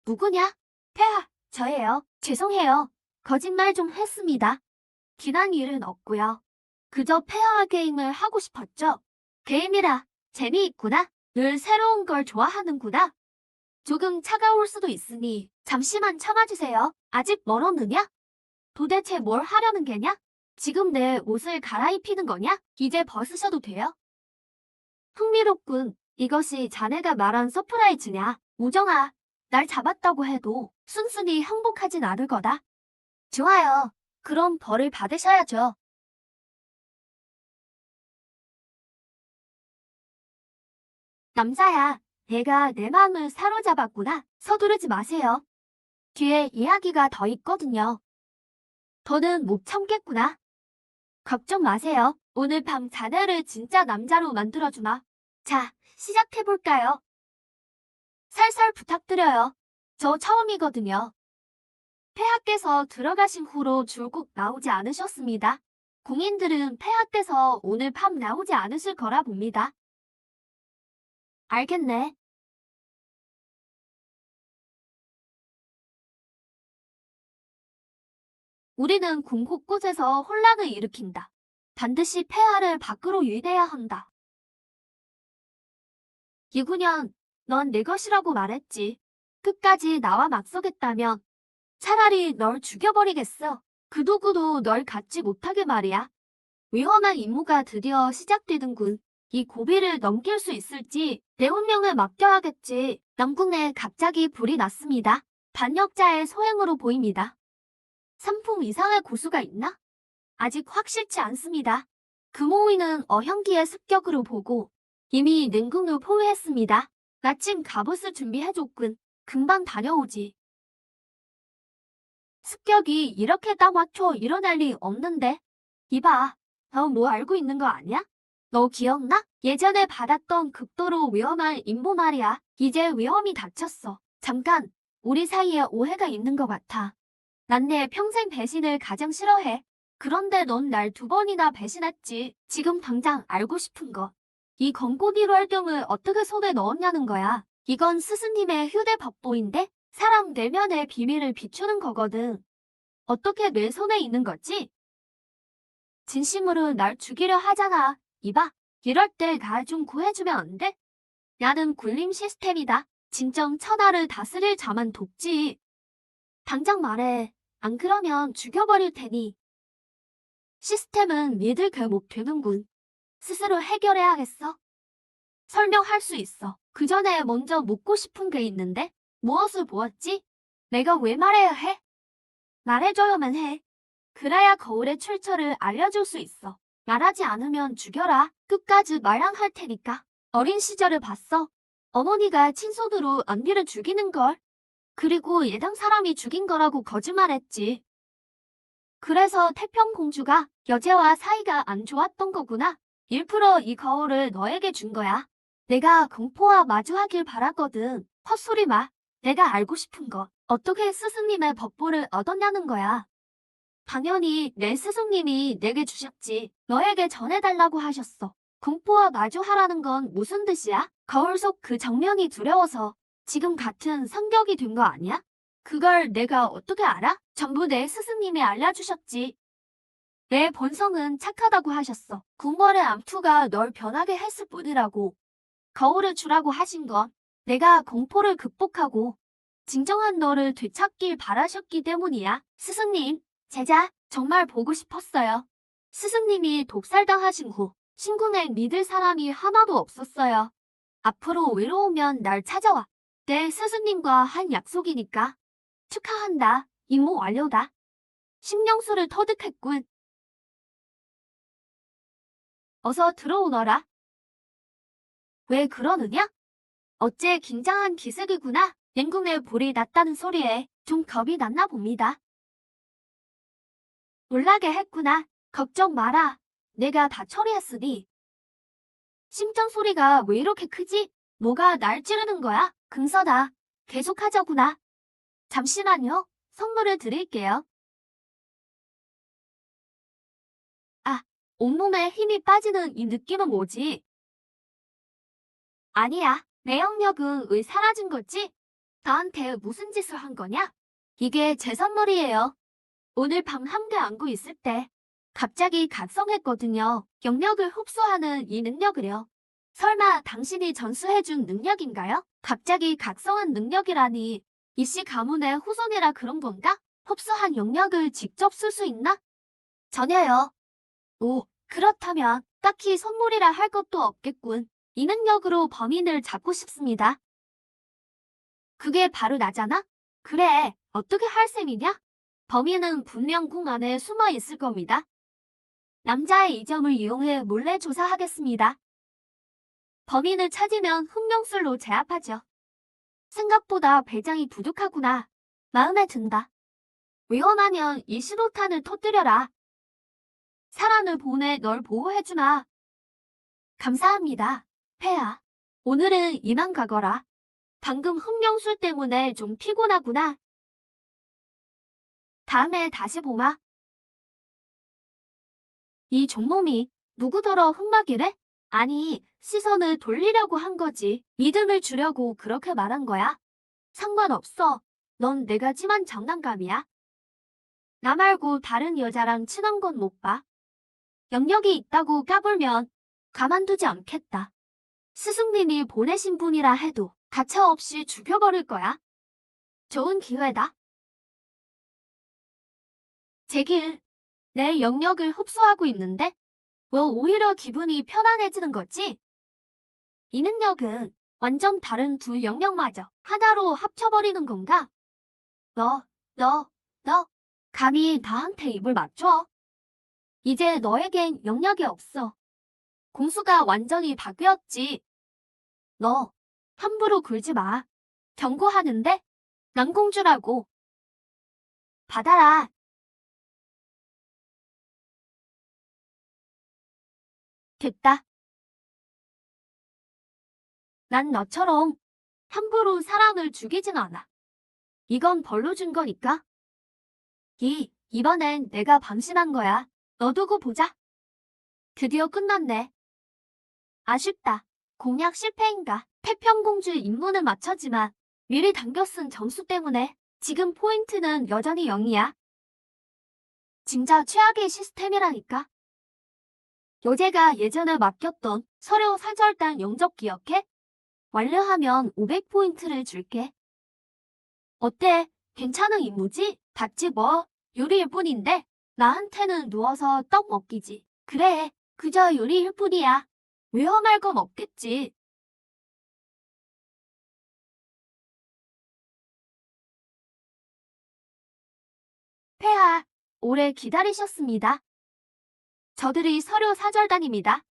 누구냐? 폐하, 저예요. 죄송해요. 거짓말 좀 했습니다. 기난 일은 없고요. 그저 폐하와 게임을 하고 싶었죠. 게임이라 재미있구나. 늘 새로운 걸 좋아하는구나. 조금 차가울 수도 있으니 잠시만 참아주세요. 아직 멀었느냐? 도대체 뭘 하려는 게냐? 지금 내 옷을 갈아입히는 거냐? 이제 벗으셔도 돼요. 흥미롭군. 이것이 자네가 말한 서프라이즈냐? 우정아, 날 잡았다고 해도 순순히 항복하진 않을 거다. 좋아요. 그럼 벌을 받으셔야죠. 남자야, 내가 내 마음을 사로잡았구나. 서두르지 마세요. 뒤에 이야기가 더 있거든요. 더는 못 참겠구나. 걱정 마세요. 오늘 밤 자네를 진짜 남자로 만들어주마. 자, 시작해볼까요? 살살 부탁드려요. 저 처음이거든요. 폐하께서 들어가신 후로 줄곧 나오지 않으셨습니다. 공인들은 폐하께서 오늘 밤 나오지 않으실 거라 봅니다. 알겠네. 우리는 궁 곳곳에서 혼란을 일으킨다. 반드시 폐하를 밖으로 유인해야 한다. 이구년, 넌 내 것이라고 말했지. 끝까지 나와 맞서겠다면 차라리 널 죽여버리겠어. 그 누구도 널 갖지 못하게 말이야. 위험한 임무가 드디어 시작되는군. 이 고비를 넘길 수 있을지 내 운명을 맡겨야겠지. 남궁에 갑자기 불이 났습니다. 반역자의 소행으로 보입니다. 3품 이상의 고수가 있나? 아직 확실치 않습니다. 금호위는 어형기의 습격으로 보고 이미 능궁을 포위했습니다. 마침 갑옷을 준비해줬군. 금방 다녀오지. 습격이 이렇게 딱 맞춰 일어날 리 없는데. 이봐, 너 뭐 알고 있는 거 아니야? 너 기억나? 예전에 받았던 극도로 위험한 임무 말이야. 이제 위험이 닥쳤어. 잠깐, 우리 사이에 오해가 있는 것 같아. 난 내 평생 배신을 가장 싫어해. 그런데 넌 날 2번이나 배신했지. 지금 당장 알고 싶은 거. 이 건고디로 활동을 어떻게 손에 넣었냐는 거야. 이건 스승님의 휴대법보인데 사람 내면의 비밀을 비추는 거거든. 어떻게 내 손에 있는 거지? 진심으로 날 죽이려 하잖아. 이봐, 이럴 때 나 좀 구해주면 안 돼? 나는 굴림 시스템이다. 진정 천하를 다스릴 자만 돕지. 당장 말해. 안 그러면 죽여버릴 테니. 시스템은 믿을 게 못 되는군. 스스로 해결해야겠어. 설명할 수 있어. 그 전에 먼저 묻고 싶은 게 있는데 무엇을 보았지? 내가 왜 말해야 해? 말해줘야만 해. 그래야 거울의 출처를 알려줄 수 있어. 말하지 않으면 죽여라. 끝까지 말랑할 테니까. 어린 시절을 봤어. 어머니가 친손으로 언니를 죽이는 걸. 그리고 예당 사람이 죽인 거라고 거짓말했지. 그래서 태평공주가 여제와 사이가 안 좋았던 거구나. 일부러 이 거울을 너에게 준 거야. 내가 공포와 마주하길 바라거든. 헛소리 마. 내가 알고 싶은 거. 어떻게 스승님의 법보를 얻었냐는 거야. 당연히 내 스승님이 내게 주셨지. 너에게 전해달라고 하셨어. 공포와 마주하라는 건 무슨 뜻이야? 거울 속 그 장면이 두려워서 지금 같은 성격이 된 거 아니야? 그걸 내가 어떻게 알아? 전부 내 스승님이 알려주셨지. 내 본성은 착하다고 하셨어. 궁궐의 암투가 널 변하게 했을 뿐이라고. 거울을 주라고 하신 건 내가 공포를 극복하고 진정한 너를 되찾길 바라셨기 때문이야. 스승님, 제자, 정말 보고 싶었어요. 스승님이 독살당하신 후 신궁에 믿을 사람이 하나도 없었어요. 앞으로 외로우면 날 찾아와. 내 스승님과 한 약속이니까. 축하한다. 임무 완료다. 심령수를 터득했군. 어서 들어오너라. 왜 그러느냐? 어째 긴장한 기색이구나. 냉궁에 불이 났다는 소리에 좀 겁이 났나 봅니다. 놀라게 했구나. 걱정 마라. 내가 다 처리했으니. 심장 소리가 왜 이렇게 크지? 뭐가 날 찌르는 거야? 금서다. 계속하자구나. 잠시만요. 선물을 드릴게요. 아, 온몸에 힘이 빠지는 이 느낌은 뭐지? 아니야. 내 영역은 왜 사라진 거지? 나한테 무슨 짓을 한 거냐? 이게 제 선물이에요. 오늘 밤 함께 안고 있을 때 갑자기 각성했거든요. 영역을 흡수하는 이 능력을요. 설마 당신이 전수해준 능력인가요? 갑자기 각성한 능력이라니. 이씨 가문의 후손이라 그런 건가? 흡수한 영역을 직접 쓸 수 있나? 전혀요. 오, 그렇다면 딱히 선물이라 할 것도 없겠군. 이 능력으로 범인을 잡고 싶습니다. 그게 바로 나잖아? 그래, 어떻게 할 셈이냐? 범인은 분명 궁 안에 숨어 있을 겁니다. 남자의 이 점을 이용해 몰래 조사하겠습니다. 범인을 찾으면 흑룡술로 제압하죠. 생각보다 배짱이 부족하구나. 마음에 든다. 위험하면 이 신호탄을 터뜨려라. 사람을 보내 널 보호해주마. 감사합니다. 폐하. 오늘은 이만 가거라. 방금 흑룡술 때문에 좀 피곤하구나. 다음에 다시 보마. 이 종놈이 누구더러 흑막이래? 아니, 시선을 돌리려고 한 거지. 믿음을 주려고 그렇게 말한 거야. 상관없어. 넌 내가 지만 장난감이야. 나 말고 다른 여자랑 친한 건 못 봐. 영역이 있다고 까불면 가만두지 않겠다. 스승님이 보내신 분이라 해도 가차없이 죽여버릴 거야. 좋은 기회다. 제길, 내 영역을 흡수하고 있는데 왜 오히려 기분이 편안해지는 거지? 이 능력은 완전 다른 두 영역마저 하나로 합쳐버리는 건가? 너, 너, 너, 감히 나한테 입을 맞춰? 이제 너에겐 영역이 없어. 공수가 완전히 바뀌었지. 너, 함부로 굴지 마. 경고하는데? 난 공주라고. 받아라. 됐다. 난 너처럼 함부로 사람을 죽이진 않아. 이건 벌로 준 거니까. 이번엔 내가 방심한 거야. 너 두고 보자. 드디어 끝났네. 아쉽다. 공약 실패인가? 태평공주의 임무는 마쳤지만 미리 당겨 쓴 점수 때문에 지금 포인트는 여전히 0이야. 진짜 최악의 시스템이라니까. 여제가 예전에 맡겼던 서류 사절단 영접 기억해? 완료하면 500포인트를 줄게. 어때? 괜찮은 임무지? 봤지 뭐. 요리일 뿐인데 나한테는 누워서 떡 먹기지. 그래, 그저 요리일 뿐이야. 위험할 건 없겠지. 폐하, 오래 기다리셨습니다. 저들이 서류 사절단입니다.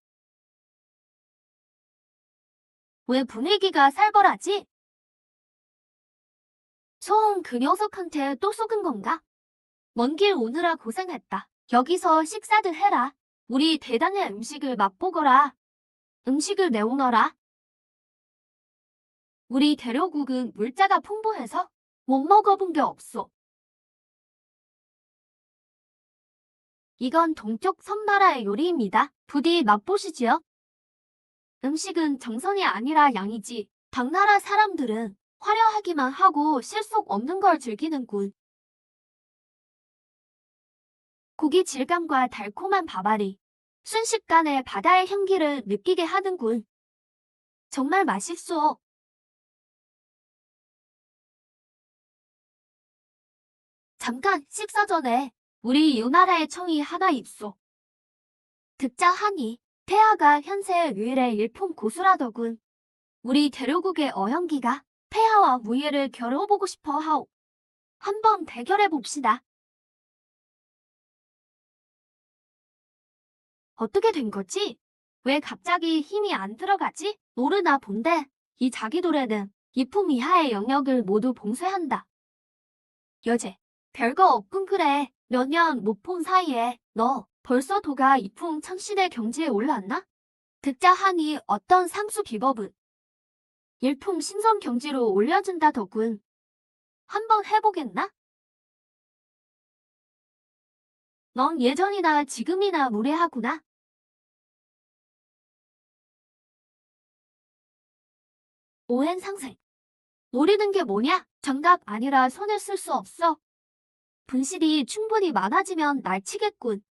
왜 분위기가 살벌하지? 소은 그 녀석한테 또 속은 건가? 먼 길 오느라 고생했다. 여기서 식사들 해라. 우리 대단의 음식을 맛보거라. 음식을 내오너라. 우리 대려국은 물자가 풍부해서 못 먹어본 게 없어. 이건 동쪽 섬나라의 요리입니다. 부디 맛보시지요. 음식은 정성이 아니라 양이지. 당나라 사람들은 화려하기만 하고 실속 없는 걸 즐기는군. 고기 질감과 달콤한 밥알이 순식간에 바다의 향기를 느끼게 하는군. 정말 맛있어. 잠깐 식사 전에 우리 요나라의 청이 하나 있어. 듣자 하니 폐하가 현세 유일의 일품 고수라더군. 우리 대려국의 어영기가 폐하와 무예를 겨뤄보고 싶어 하오. 한번 대결해 봅시다. 어떻게 된 거지? 왜 갑자기 힘이 안 들어가지? 모르나 본데 이 자기돌에는 이품 이하의 영역을 모두 봉쇄한다. 여제, 별거 없군 그래. 몇 년 못 본 사이에 너 벌써 도가 이품 천신의 경지에 올랐나? 듣자 하니 어떤 상수 비법은 일품 신선 경지로 올려준다더군. 한번 해보겠나? 넌 예전이나 지금이나 무례하구나. 오행 상생. 노리는 게 뭐냐? 정답 아니라 손을 쓸 수 없어. 분실이 충분히 많아지면 날 치겠군.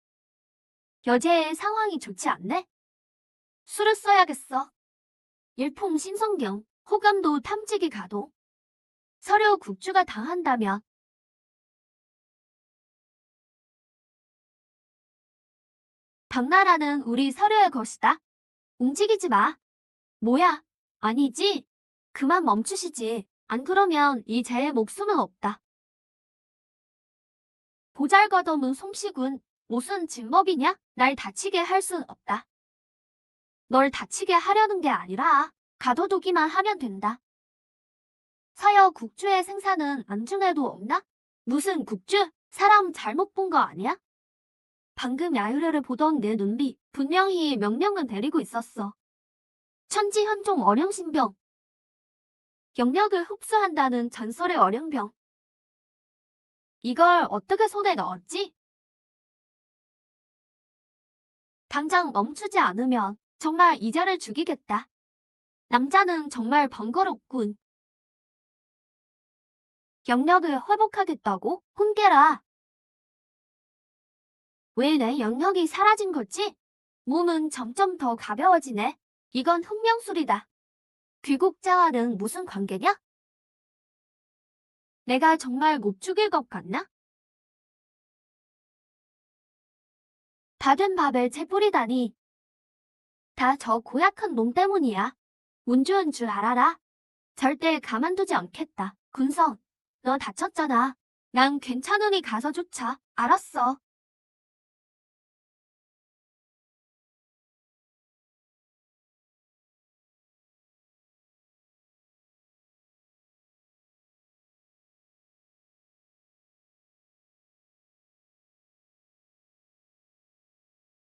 여제의 상황이 좋지 않네? 술을 써야겠어. 일품 신성경, 호감도 탐지기 가도. 서류 국주가 당한다면 당나라는 우리 서류의 것이다. 움직이지 마. 뭐야? 아니지? 그만 멈추시지. 안 그러면 이 제의 목숨은 없다. 보잘것없는 솜씨군. 무슨 진법이냐? 날 다치게 할 순 없다. 널 다치게 하려는 게 아니라 가둬두기만 하면 된다. 서여 국주의 생사는 안중에도 없나? 무슨 국주? 사람 잘못 본 거 아니야? 방금 야유회를 보던 내 눈비 분명히 명령은 내리고 있었어. 천지현종 어령신병. 영역을 흡수한다는 전설의 어령병. 이걸 어떻게 손에 넣었지? 당장 멈추지 않으면 정말 이자를 죽이겠다. 남자는 정말 번거롭군. 영역을 회복하겠다고? 훈계라. 왜 내 영역이 사라진 거지? 몸은 점점 더 가벼워지네. 이건 흑명술이다. 귀국자와는 무슨 관계냐? 내가 정말 못 죽일 것 같나? 다 된 밥에 채 뿌리다니. 다 저 고약한 놈 때문이야. 운 좋은 줄 알아라. 절대 가만두지 않겠다. 군성, 너 다쳤잖아. 난 괜찮으니 가서 쫓아. 알았어.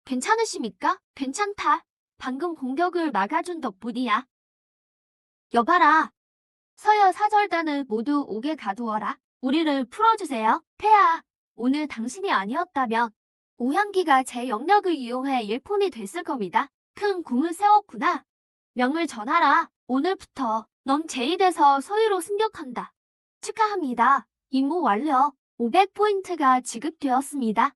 괜찮으십니까? 괜찮다. 방금 공격을 막아준 덕분이야. 여봐라. 서여 사절단을 모두 옥에 가두어라. 우리를 풀어주세요. 폐하, 오늘 당신이 아니었다면 오향기가 제 영역을 이용해 일품이 됐을 겁니다. 큰 공을 세웠구나. 명을 전하라. 오늘부터 넌 제1에서 서유로 승격한다. 축하합니다. 임무 완료. 500포인트가 지급되었습니다.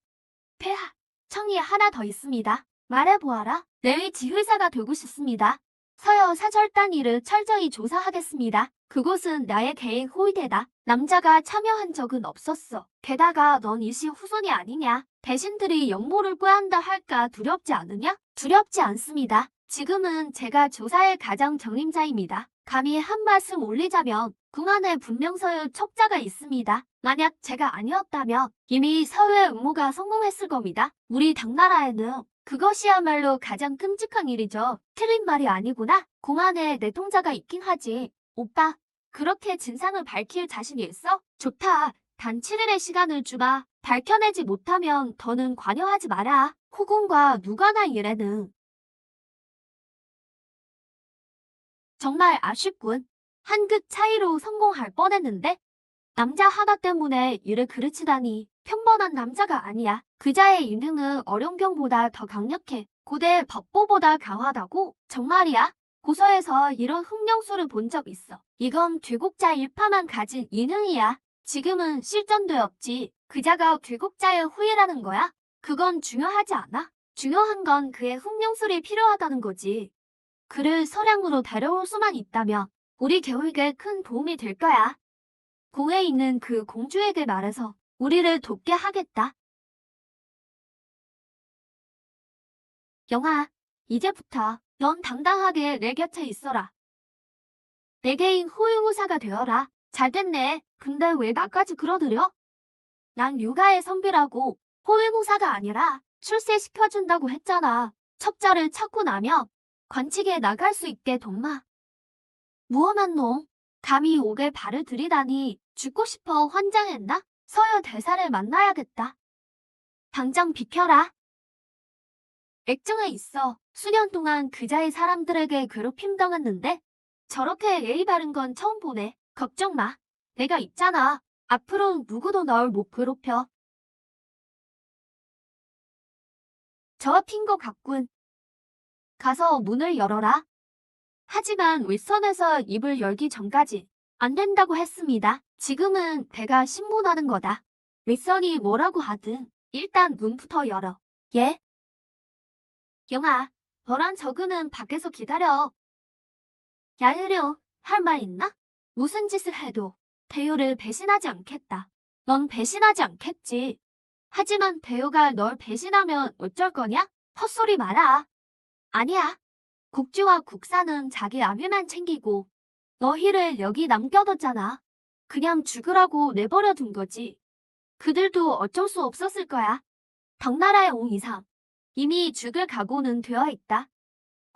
폐하, 청이 하나 더 있습니다. 말해보아라. 내의 지휘사가 되고 싶습니다. 서여 사절단위를 철저히 조사하겠습니다. 그곳은 나의 개인 호위대다. 남자가 참여한 적은 없었어. 게다가 넌 이시 후손이 아니냐. 배신들이 역모를 꾀한다 할까 두렵지 않으냐? 두렵지 않습니다. 지금은 제가 조사의 가장 적임자입니다. 감히 한 말씀 올리자면 궁 안에 분명 서유 척자가 있습니다. 만약 제가 아니었다면 이미 서유의 음모가 성공했을 겁니다. 우리 당나라에는 그것이야말로 가장 끔찍한 일이죠. 틀린 말이 아니구나. 공안에 내 통자가 있긴 하지. 오빠, 그렇게 진상을 밝힐 자신이 있어? 좋다. 단 7일의 시간을 주마. 밝혀내지 못하면 더는 관여하지 마라. 호군과 누가나 일에는. 정말 아쉽군. 한 끗 차이로 성공할 뻔했는데 남자 하나 때문에 일을 그르치다니. 평범한 남자가 아니야. 그자의 인능은 어룡경보다 더 강력해. 고대 법보보다 강하다고? 정말이야? 고서에서 이런 흑령수를 본 적 있어. 이건 귀국자 일파만 가진 인능이야. 지금은 실전되었지. 그자가 귀국자의 후예라는 거야? 그건 중요하지 않아. 중요한 건 그의 흑령술이 필요하다는 거지. 그를 서량으로 데려올 수만 있다면 우리 교육에 큰 도움이 될 거야. 궁에 있는 그 공주에게 말해서 우리를 돕게 하겠다. 영아, 이제부터 넌 당당하게 내 곁에 있어라. 내 개인 호위무사가 되어라. 잘됐네. 근데 왜 나까지 끌어들여? 난 육아의 선비라고. 호위무사가 아니라 출세시켜준다고 했잖아. 첩자를 찾고 나면 관직에 나갈 수 있게 동마. 무엄한 놈. 감히 옥에 발을 들이다니 죽고 싶어 환장했나? 서여 대사를 만나야겠다. 당장 비켜라. 액정에 있어. 수년 동안 그자의 사람들에게 괴롭힘 당했는데 저렇게 예의 바른 건 처음 보네. 걱정 마. 내가 있잖아. 앞으로 누구도 널 못 괴롭혀. 저 튄 거 같군. 가서 문을 열어라. 하지만 윗선에서 입을 열기 전까지 안 된다고 했습니다. 지금은 배가 신문하는 거다. 윗선이 뭐라고 하든 일단 문부터 열어. 예? 영아, 너랑 저그는 밖에서 기다려. 야유려, 할 말 있나? 무슨 짓을 해도 대효를 배신하지 않겠다. 넌 배신하지 않겠지. 하지만 대효가 널 배신하면 어쩔 거냐? 헛소리 마라. 아니야. 국주와 국사는 자기 아들만 챙기고 너희를 여기 남겨뒀잖아. 그냥 죽으라고 내버려 둔 거지. 그들도 어쩔 수 없었을 거야. 당나라에 온 이상 이미 죽을 각오는 되어 있다.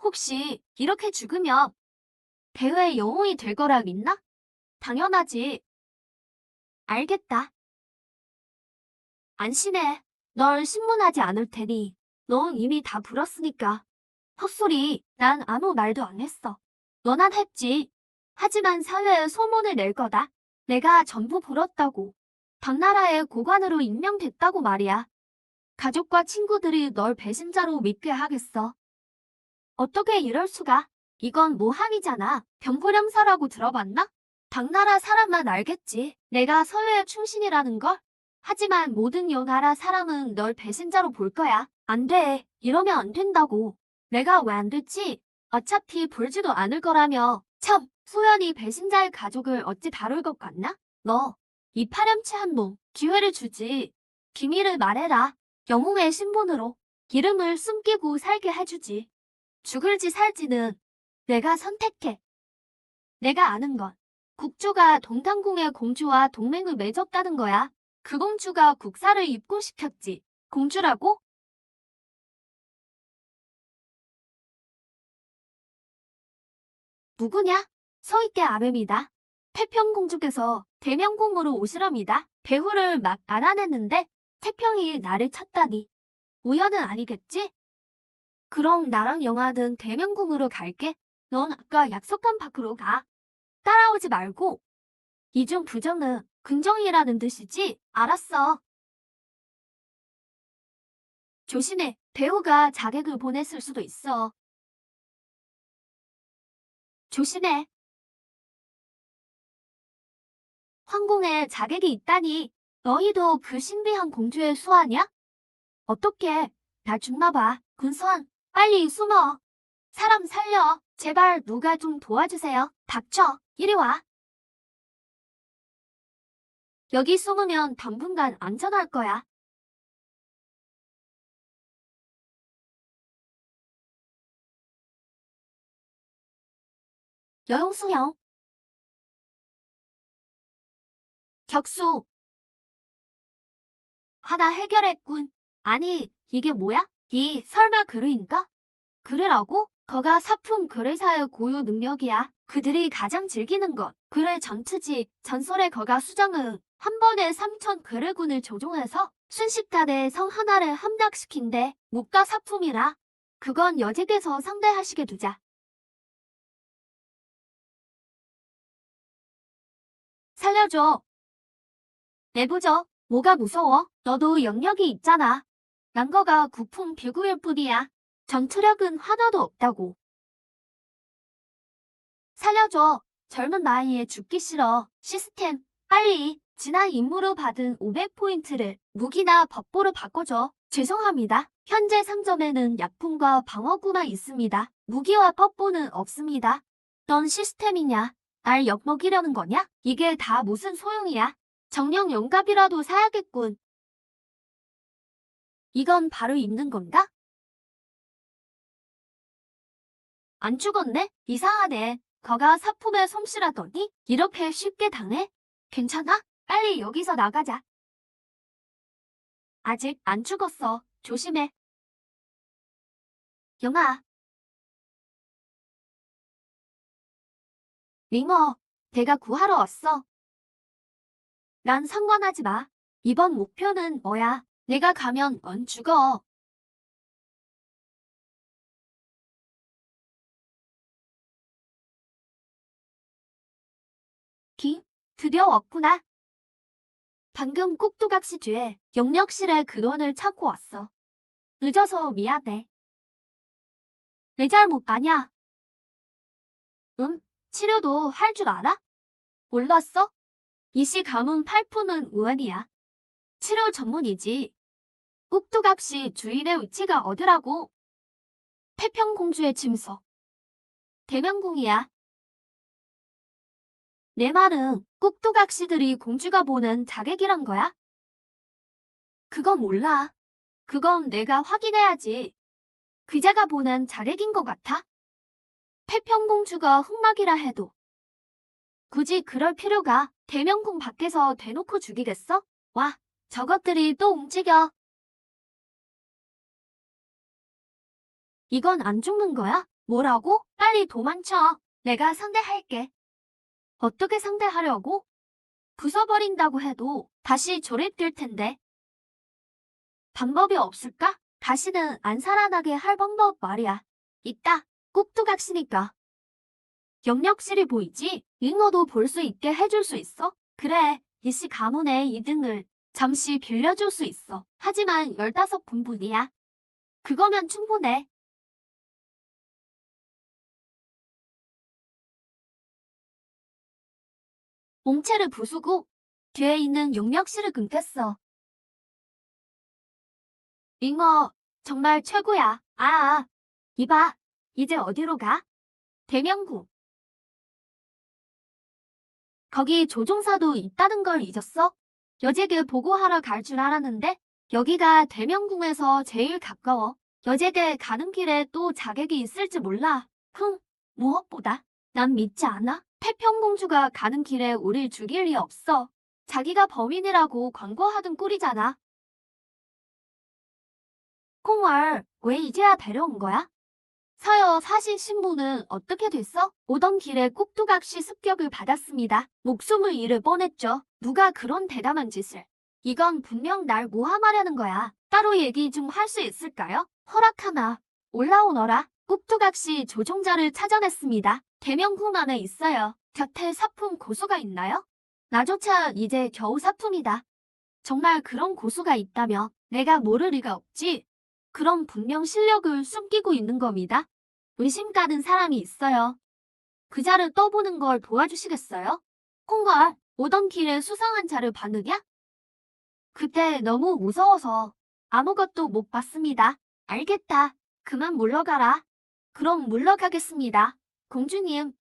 혹시 이렇게 죽으면 대회의 영웅이 될 거라 믿나? 당연하지. 알겠다. 안심해. 널 신문하지 않을 테니 넌 이미 다 불었으니까. 헛소리, 난 아무 말도 안 했어. 너난 했지. 하지만 사회에 소문을 낼 거다. 내가 전부 불었다고. 당나라의 고관으로 임명됐다고 말이야. 가족과 친구들이 널 배신자로 믿게 하겠어. 어떻게 이럴 수가? 이건 모함이잖아. 병고령사라고 들어봤나? 당나라 사람만 알겠지. 내가 서유의 충신이라는 걸? 하지만 모든 여나라 사람은 널 배신자로 볼 거야. 안 돼. 이러면 안 된다고. 내가 왜 안 됐지? 어차피 볼지도 않을 거라며. 참, 소연이 배신자의 가족을 어찌 다룰 것 같나? 너, 이 파렴치한 놈, 기회를 주지. 비밀을 말해라. 영웅의 신분으로 이름을 숨기고 살게 해주지. 죽을지 살지는 내가 선택해. 내가 아는 건 국주가 동탄궁의 공주와 동맹을 맺었다는 거야. 그 공주가 국사를 입고시켰지. 공주라고? 누구냐? 서있게 아름이다. 태평공주께서 대명궁으로 오시랍니다. 배후를 막 알아냈는데 태평이 나를 찾다니. 우연은 아니겠지? 그럼 나랑 영화는 대명궁으로 갈게. 넌 아까 약속한 밖으로 가. 따라오지 말고. 이중 부정은 긍정이라는 뜻이지? 알았어. 조심해. 배우가 자객을 보냈을 수도 있어. 조심해. 황궁에 자객이 있다니. 너희도 그 신비한 공주의 수하냐? 어떻게? 나 죽나봐. 군선, 빨리 숨어. 사람 살려. 제발 누가 좀 도와주세요. 닥쳐. 이리 와. 여기 숨으면 당분간 안전할 거야. 여용수형. 격수. 하나 해결했군. 아니, 이게 뭐야? 이 설마 그르인가? 그르라고? 거가 사품 그르사의 고유 능력이야. 그들이 가장 즐기는 것. 그르 전투지. 전설의 거가 수정은 한 번에 3천 그르군을 조종해서 순식간에 성 하나를 함락시킨대. 목가 사품이라. 그건 여직에서 상대하시게 두자. 살려줘. 내부적. 뭐가 무서워? 너도 영역이 있잖아. 난 거가 구품 비구일 뿐이야. 전투력은 하나도 없다고. 살려줘. 젊은 나이에 죽기 싫어. 시스템, 빨리. 지난 임무로 받은 500포인트를 무기나 법보로 바꿔줘. 죄송합니다. 현재 상점에는 약품과 방어구만 있습니다. 무기와 법보는 없습니다. 넌 시스템이냐? 날 엿먹이려는 거냐? 이게 다 무슨 소용이야? 정령 영갑이라도 사야겠군. 이건 바로 입는 건가? 안 죽었네? 이상하네. 거가 사품에 솜씨라더니 이렇게 쉽게 당해? 괜찮아? 빨리 여기서 나가자. 아직 안 죽었어. 조심해. 영아, 링어, 내가 구하러 왔어. 난 상관하지 마. 이번 목표는 뭐야? 내가 가면 넌 죽어. 드디어 왔구나. 방금 꼭두각시 뒤에 영역실에 근원을 찾고 왔어. 늦어서 미안해. 내 잘못 아냐? 치료도 할 줄 알아? 몰랐어? 이씨 가문 팔품은 우연이야. 치료 전문이지. 꼭두각시 주인의 위치가 어디라고? 태평공주의 침소. 대명궁이야. 내 말은 꼭두각시들이 공주가 보는 자객이란 거야? 그건 몰라. 그건 내가 확인해야지. 그자가 보는 자객인 것 같아? 태평공주가 흑막이라 해도 굳이 그럴 필요가. 대명궁 밖에서 대놓고 죽이겠어? 와, 저것들이 또 움직여. 이건 안 죽는 거야? 뭐라고? 빨리 도망쳐. 내가 상대할게. 어떻게 상대하려고? 부숴버린다고 해도 다시 조립될 텐데. 방법이 없을까? 다시는 안 살아나게 할 방법 말이야. 있다. 꼭두각시니까. 영역실이 보이지? 잉어도 볼 수 있게 해줄 수 있어? 그래, 이씨 가문의 2등을 잠시 빌려줄 수 있어. 하지만 15분뿐이야. 그거면 충분해. 몸체를 부수고 뒤에 있는 용역실을 끊겠어. 잉어, 정말 최고야. 이봐. 이제 어디로 가? 대명구. 거기 조종사도 있다는 걸 잊었어? 여제게 보고하러 갈 줄 알았는데 여기가 대명궁에서 제일 가까워. 여제게 가는 길에 또 자객이 있을지 몰라. 무엇보다 난 믿지 않아. 태평공주가 가는 길에 우릴 죽일 리 없어. 자기가 범인이라고 광고하던 꼴이잖아. 콩월, 왜 이제야 데려온 거야? 서여 사신 신부는 어떻게 됐어? 오던 길에 꼭두각시 습격을 받았습니다. 목숨을 잃을 뻔했죠. 누가 그런 대담한 짓을. 이건 분명 날 모함하려는 거야. 따로 얘기 좀 할 수 있을까요? 허락하나. 올라오너라. 꼭두각시 조종자를 찾아냈습니다. 개명궁 안에 있어요. 곁에 사품 고수가 있나요? 나조차 이제 겨우 사품이다. 정말 그런 고수가 있다며 내가 모를 리가 없지. 그럼 분명 실력을 숨기고 있는 겁니다. 의심 가는 사람이 있어요. 그자를 떠보는 걸 도와주시겠어요? 콩걸, 오던 길에 수상한 자를 봤느냐? 그때 너무 무서워서 아무것도 못 봤습니다. 알겠다. 그만 물러가라. 그럼 물러가겠습니다. 공주님,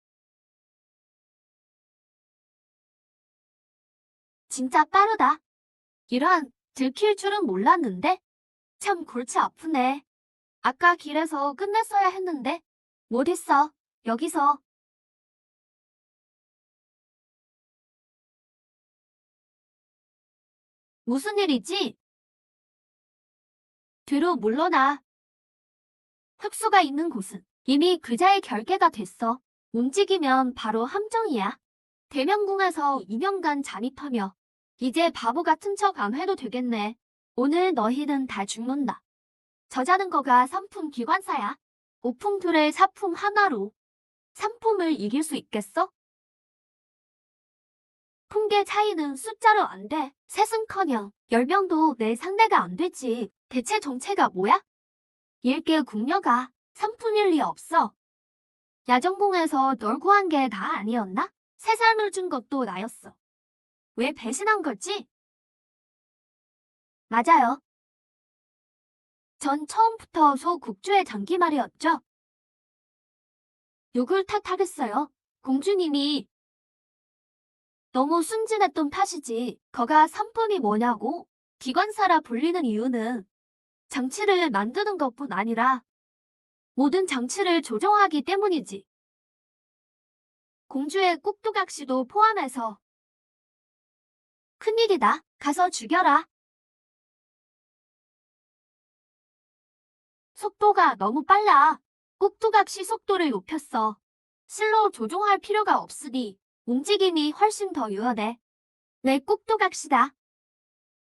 진짜 빠르다. 이런, 들킬 줄은 몰랐는데? 참 골치 아프네. 아까 길에서 끝냈어야 했는데. 못했어. 여기서. 무슨 일이지? 뒤로 물러나. 흡수가 있는 곳은 이미 그자의 결계가 됐어. 움직이면 바로 함정이야. 대명궁에서 2년간 잠입하며 이제 바보 같은 척 안 해도 되겠네. 오늘 너희는 다 죽는다. 저자는 거가 삼품 기관사야. 오품둘의 사품 하나로 삼품을 이길 수 있겠어? 품계 차이는 숫자로 안 돼. 셋은커녕 10명도 내 상대가 안 되지. 대체 정체가 뭐야? 일개 궁녀가 삼품일 리 없어. 야정궁에서 널 구한 게 다 아니었나? 새 삶을 준 것도 나였어. 왜 배신한 거지? 맞아요. 전 처음부터 소국주의 장기말이었죠. 누굴 탓하겠어요? 공주님이 너무 순진했던 탓이지. 거가 삼품이 뭐냐고. 기관사라 불리는 이유는 장치를 만드는 것뿐 아니라 모든 장치를 조종하기 때문이지. 공주의 꼭두각시도 포함해서. 큰일이다. 가서 죽여라. 속도가 너무 빨라. 꼭두각시 속도를 높였어. 실로 조종할 필요가 없으니 움직임이 훨씬 더 유연해. 내 꼭두각시다.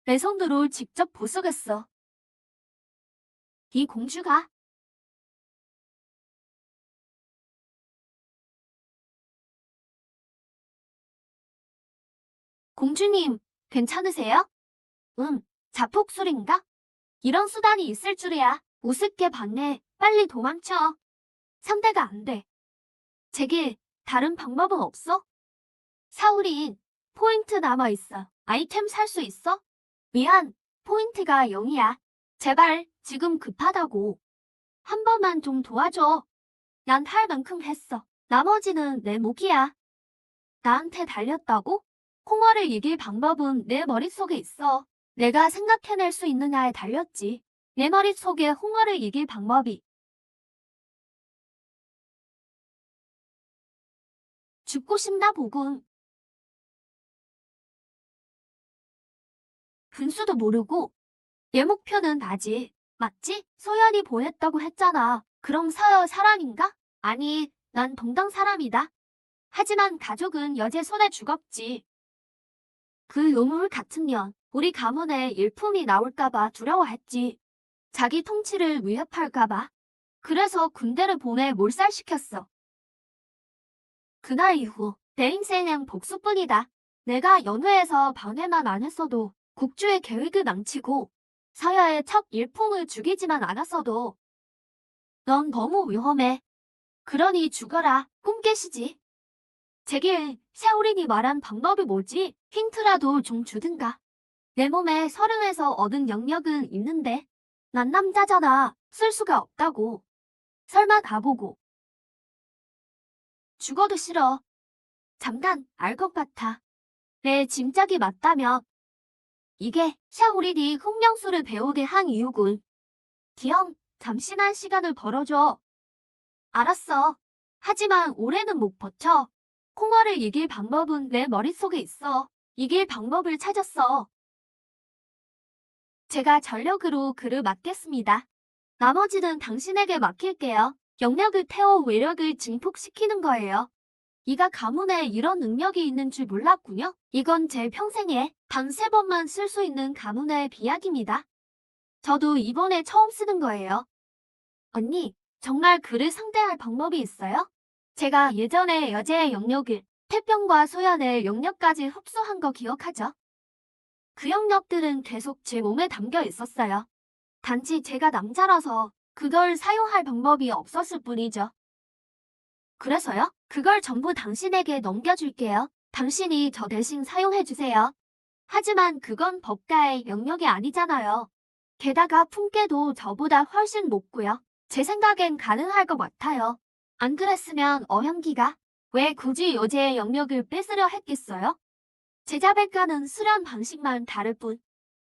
내 손으로 직접 부수겠어. 이 공주가 공주님, 괜찮으세요? 자폭술인가? 이런 수단이 있을 줄이야. 우습게 봤네. 빨리 도망쳐. 상대가 안 돼. 제게 다른 방법은 없어? 사울인, 포인트 남아있어. 아이템 살 수 있어? 미안, 포인트가 0이야. 제발, 지금 급하다고. 한 번만 좀 도와줘. 난 할 만큼 했어. 나머지는 내 몫이야. 나한테 달렸다고? 홍어를 이길 방법은 내 머릿속에 있어. 내가 생각해낼 수 있느냐에 달렸지. 내 머릿속에 홍어를 이길 방법이. 죽고 싶나 보군. 분수도 모르고. 얘 목표는 나지. 맞지? 소연이 보냈다고 했잖아. 그럼 서여 사람인가? 아니, 난 동당 사람이다. 하지만 가족은 여제 손에 죽었지. 그 요물 같은 년, 우리 가문에 일품이 나올까봐 두려워했지. 자기 통치를 위협할까봐. 그래서 군대를 보내 몰살시켰어. 그날 이후 내 인생은 복수뿐이다. 내가 연회에서 방해만 안 했어도 국주의 계획을 망치고 서야의 첫 일품을 죽이지만 않았어도 넌 너무 위험해. 그러니 죽어라. 꿈 깨시지. 제길 샤오린이 말한 방법이 뭐지? 힌트라도 좀 주든가. 내 몸에 서른에서 얻은 영역은 있는데 난 남자잖아. 쓸 수가 없다고. 설마 나보고 죽어도 싫어. 잠깐 알 것 같아. 내 짐작이 맞다면 이게 샤오린이 흑명수를 배우게 한 이유군. 기영, 잠시만 시간을 벌어줘. 알았어. 하지만 올해는 못 버텨. 콩어를 이길 방법은 내 머릿속에 있어. 이길 방법을 찾았어. 제가 전력으로 그를 맡겠습니다. 나머지는 당신에게 맡길게요. 영역을 태워 외력을 증폭시키는 거예요. 이가 가문에 이런 능력이 있는 줄 몰랐군요. 이건 제 평생에 단 3번만 쓸 수 있는 가문의 비약입니다. 저도 이번에 처음 쓰는 거예요. 언니, 정말 그를 상대할 방법이 있어요? 제가 예전에 여제의 영역을 태평과 소연의 영역까지 흡수한 거 기억하죠? 그 영역들은 계속 제 몸에 담겨 있었어요. 단지 제가 남자라서 그걸 사용할 방법이 없었을 뿐이죠. 그래서요? 그걸 전부 당신에게 넘겨줄게요. 당신이 저 대신 사용해주세요. 하지만 그건 법가의 영역이 아니잖아요. 게다가 품계도 저보다 훨씬 높고요. 제 생각엔 가능할 것 같아요. 안 그랬으면 어영기가 왜 굳이 여제의 영역을 뺏으려 했겠어요? 제자백과는 수련 방식만 다를 뿐.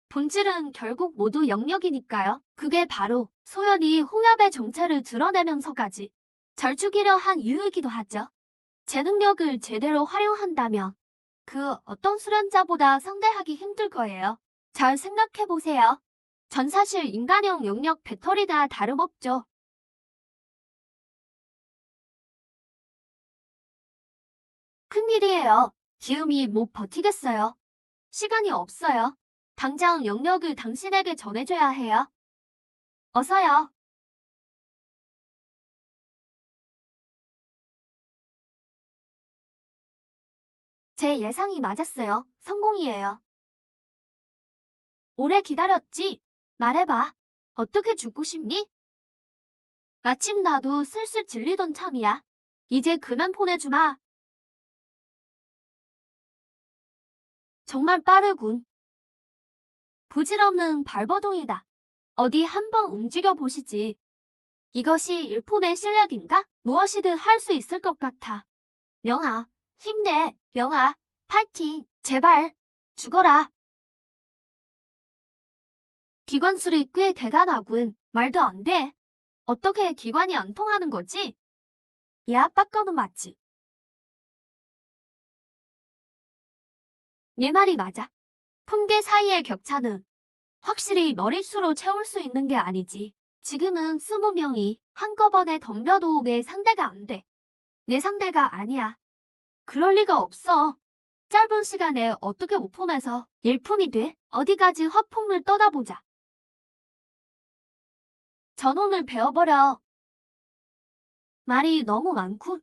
본질은 결국 모두 영역이니까요. 그게 바로 소연이 홍엽의 정체를 드러내면서까지 절 죽이려 한 이유이기도 하죠. 제 능력을 제대로 활용한다면 그 어떤 수련자보다 상대하기 힘들 거예요. 잘 생각해보세요. 전 사실 인간형 영역 배터리나 다름없죠. 큰일이에요. 기음이 못 버티겠어요. 시간이 없어요. 당장 영역을 당신에게 전해줘야 해요. 어서요. 제 예상이 맞았어요. 성공이에요. 오래 기다렸지? 말해봐. 어떻게 죽고 싶니? 마침 나도 슬슬 질리던 참이야. 이제 그만 보내주마. 정말 빠르군. 부질없는 발버둥이다. 어디 한번 움직여 보시지. 이것이 일품의 실력인가? 무엇이든 할 수 있을 것 같아. 명아, 힘내. 명아, 파이팅. 제발, 죽어라. 기관술이 꽤 대단하군. 말도 안 돼. 어떻게 기관이 안 통하는 거지? 야, 빡거는 맞지? 네 말이 맞아. 품계 사이의 격차는 확실히 머릿수로 채울 수 있는 게 아니지. 지금은 20명이 한꺼번에 덤벼도 내 상대가 안 돼. 내 상대가 아니야. 그럴 리가 없어. 짧은 시간에 어떻게 오품해서 일품이 돼? 어디까지 화풍을 떠다보자. 전원을 베어버려. 말이 너무 많군.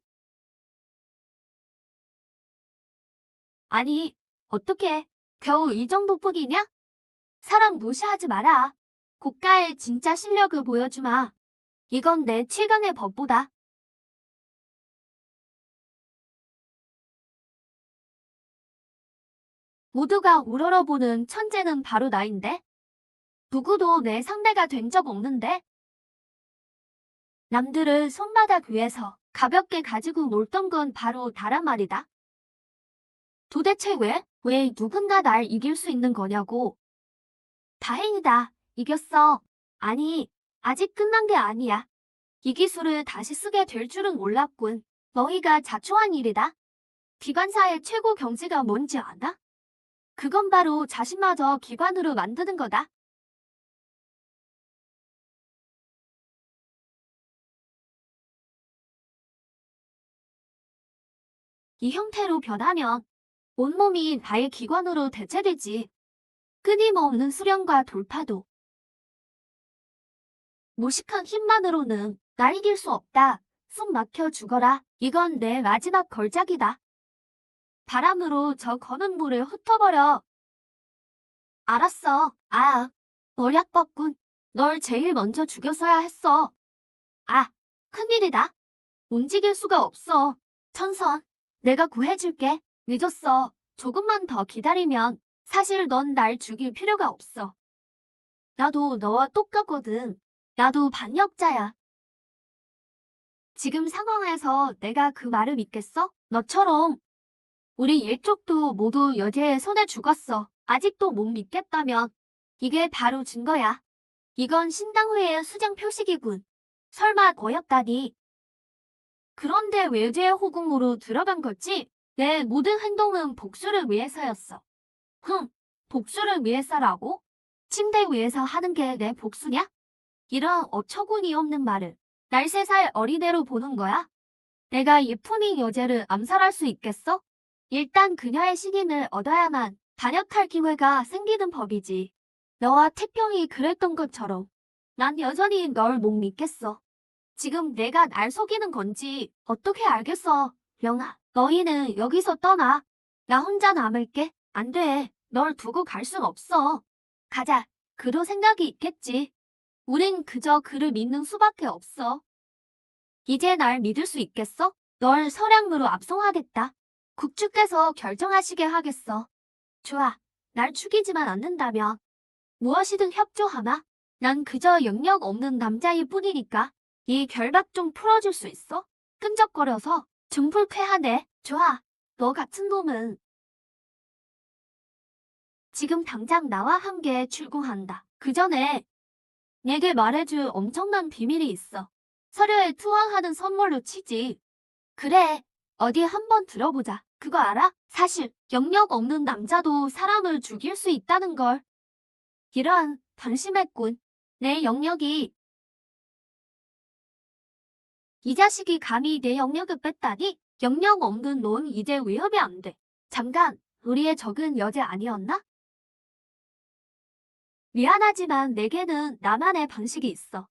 아니, 어떻게 겨우 이 정도뿐이냐? 사람 무시하지 마라. 고가의 진짜 실력을 보여주마. 이건 내 7강의 법보다. 모두가 우러러보는 천재는 바로 나인데? 누구도 내 상대가 된 적 없는데? 남들을 손바닥 위에서 가볍게 가지고 놀던 건 바로 나란 말이다. 도대체 왜 누군가 날 이길 수 있는 거냐고. 다행이다. 이겼어. 아니, 아직 끝난 게 아니야. 이 기술을 다시 쓰게 될 줄은 몰랐군. 너희가 자초한 일이다. 기관사의 최고 경지가 뭔지 아나? 그건 바로 자신마저 기관으로 만드는 거다. 이 형태로 변하면 온몸이 나의 기관으로 대체되지. 끊임없는 수련과 돌파도 무식한 힘만으로는 날 이길 수 없다. 숨 막혀 죽어라. 이건 내 마지막 걸작이다. 바람으로 저 거는 물을 흩어버려. 알았어. 아, 어략법군. 널 제일 먼저 죽였어야 했어. 아, 큰일이다. 움직일 수가 없어. 천선, 내가 구해줄게. 늦었어. 조금만 더 기다리면 사실 넌 날 죽일 필요가 없어. 나도 너와 똑같거든. 나도 반역자야. 지금 상황에서 내가 그 말을 믿겠어? 너처럼 우리 일족도 모두 여제의 손에 죽었어. 아직도 못 믿겠다면 이게 바로 증거야. 이건 신당회의 수장 표식이군. 설마 너였다니. 그런데 외제의 호궁으로 들어간 거지? 내 모든 행동은 복수를 위해서였어. 복수를 위해서라고? 침대 위에서 하는 게 내 복수냐? 이런 어처구니 없는 말을 날 3살 어린애로 보는 거야? 내가 예쁜이 여제를 암살할 수 있겠어? 일단 그녀의 신임을 얻어야만 반역할 기회가 생기는 법이지. 너와 태평이 그랬던 것처럼 난 여전히 널 못 믿겠어. 지금 내가 날 속이는 건지 어떻게 알겠어. 명아, 너희는 여기서 떠나. 나 혼자 남을게. 안 돼. 널 두고 갈 순 없어. 가자. 그로 생각이 있겠지. 우린 그저 그를 믿는 수밖에 없어. 이제 날 믿을 수 있겠어? 널 서량으로 압송하겠다. 국주께서 결정하시게 하겠어. 좋아. 날 죽이지만 않는다면 무엇이든 협조하마. 난 그저 영역 없는 남자일 뿐이니까. 이 결박 좀 풀어줄 수 있어? 끈적거려서 좀 불쾌하네. 좋아. 너 같은 놈은 지금 당장 나와 함께 출궁한다. 그 전에 내게 말해줄 엄청난 비밀이 있어. 서류에 투항하는 선물로 치지. 그래. 어디 한번 들어보자. 그거 알아? 사실 영역 없는 남자도 사람을 죽일 수 있다는 걸. 이런 방심했군. 내 영역이 이 자식이 감히 내 영역을 뺐다니? 영영 없는 넌 이제 위협이 안 돼. 잠깐, 우리의 적은 여제 아니었나? 미안하지만 내게는 나만의 방식이 있어.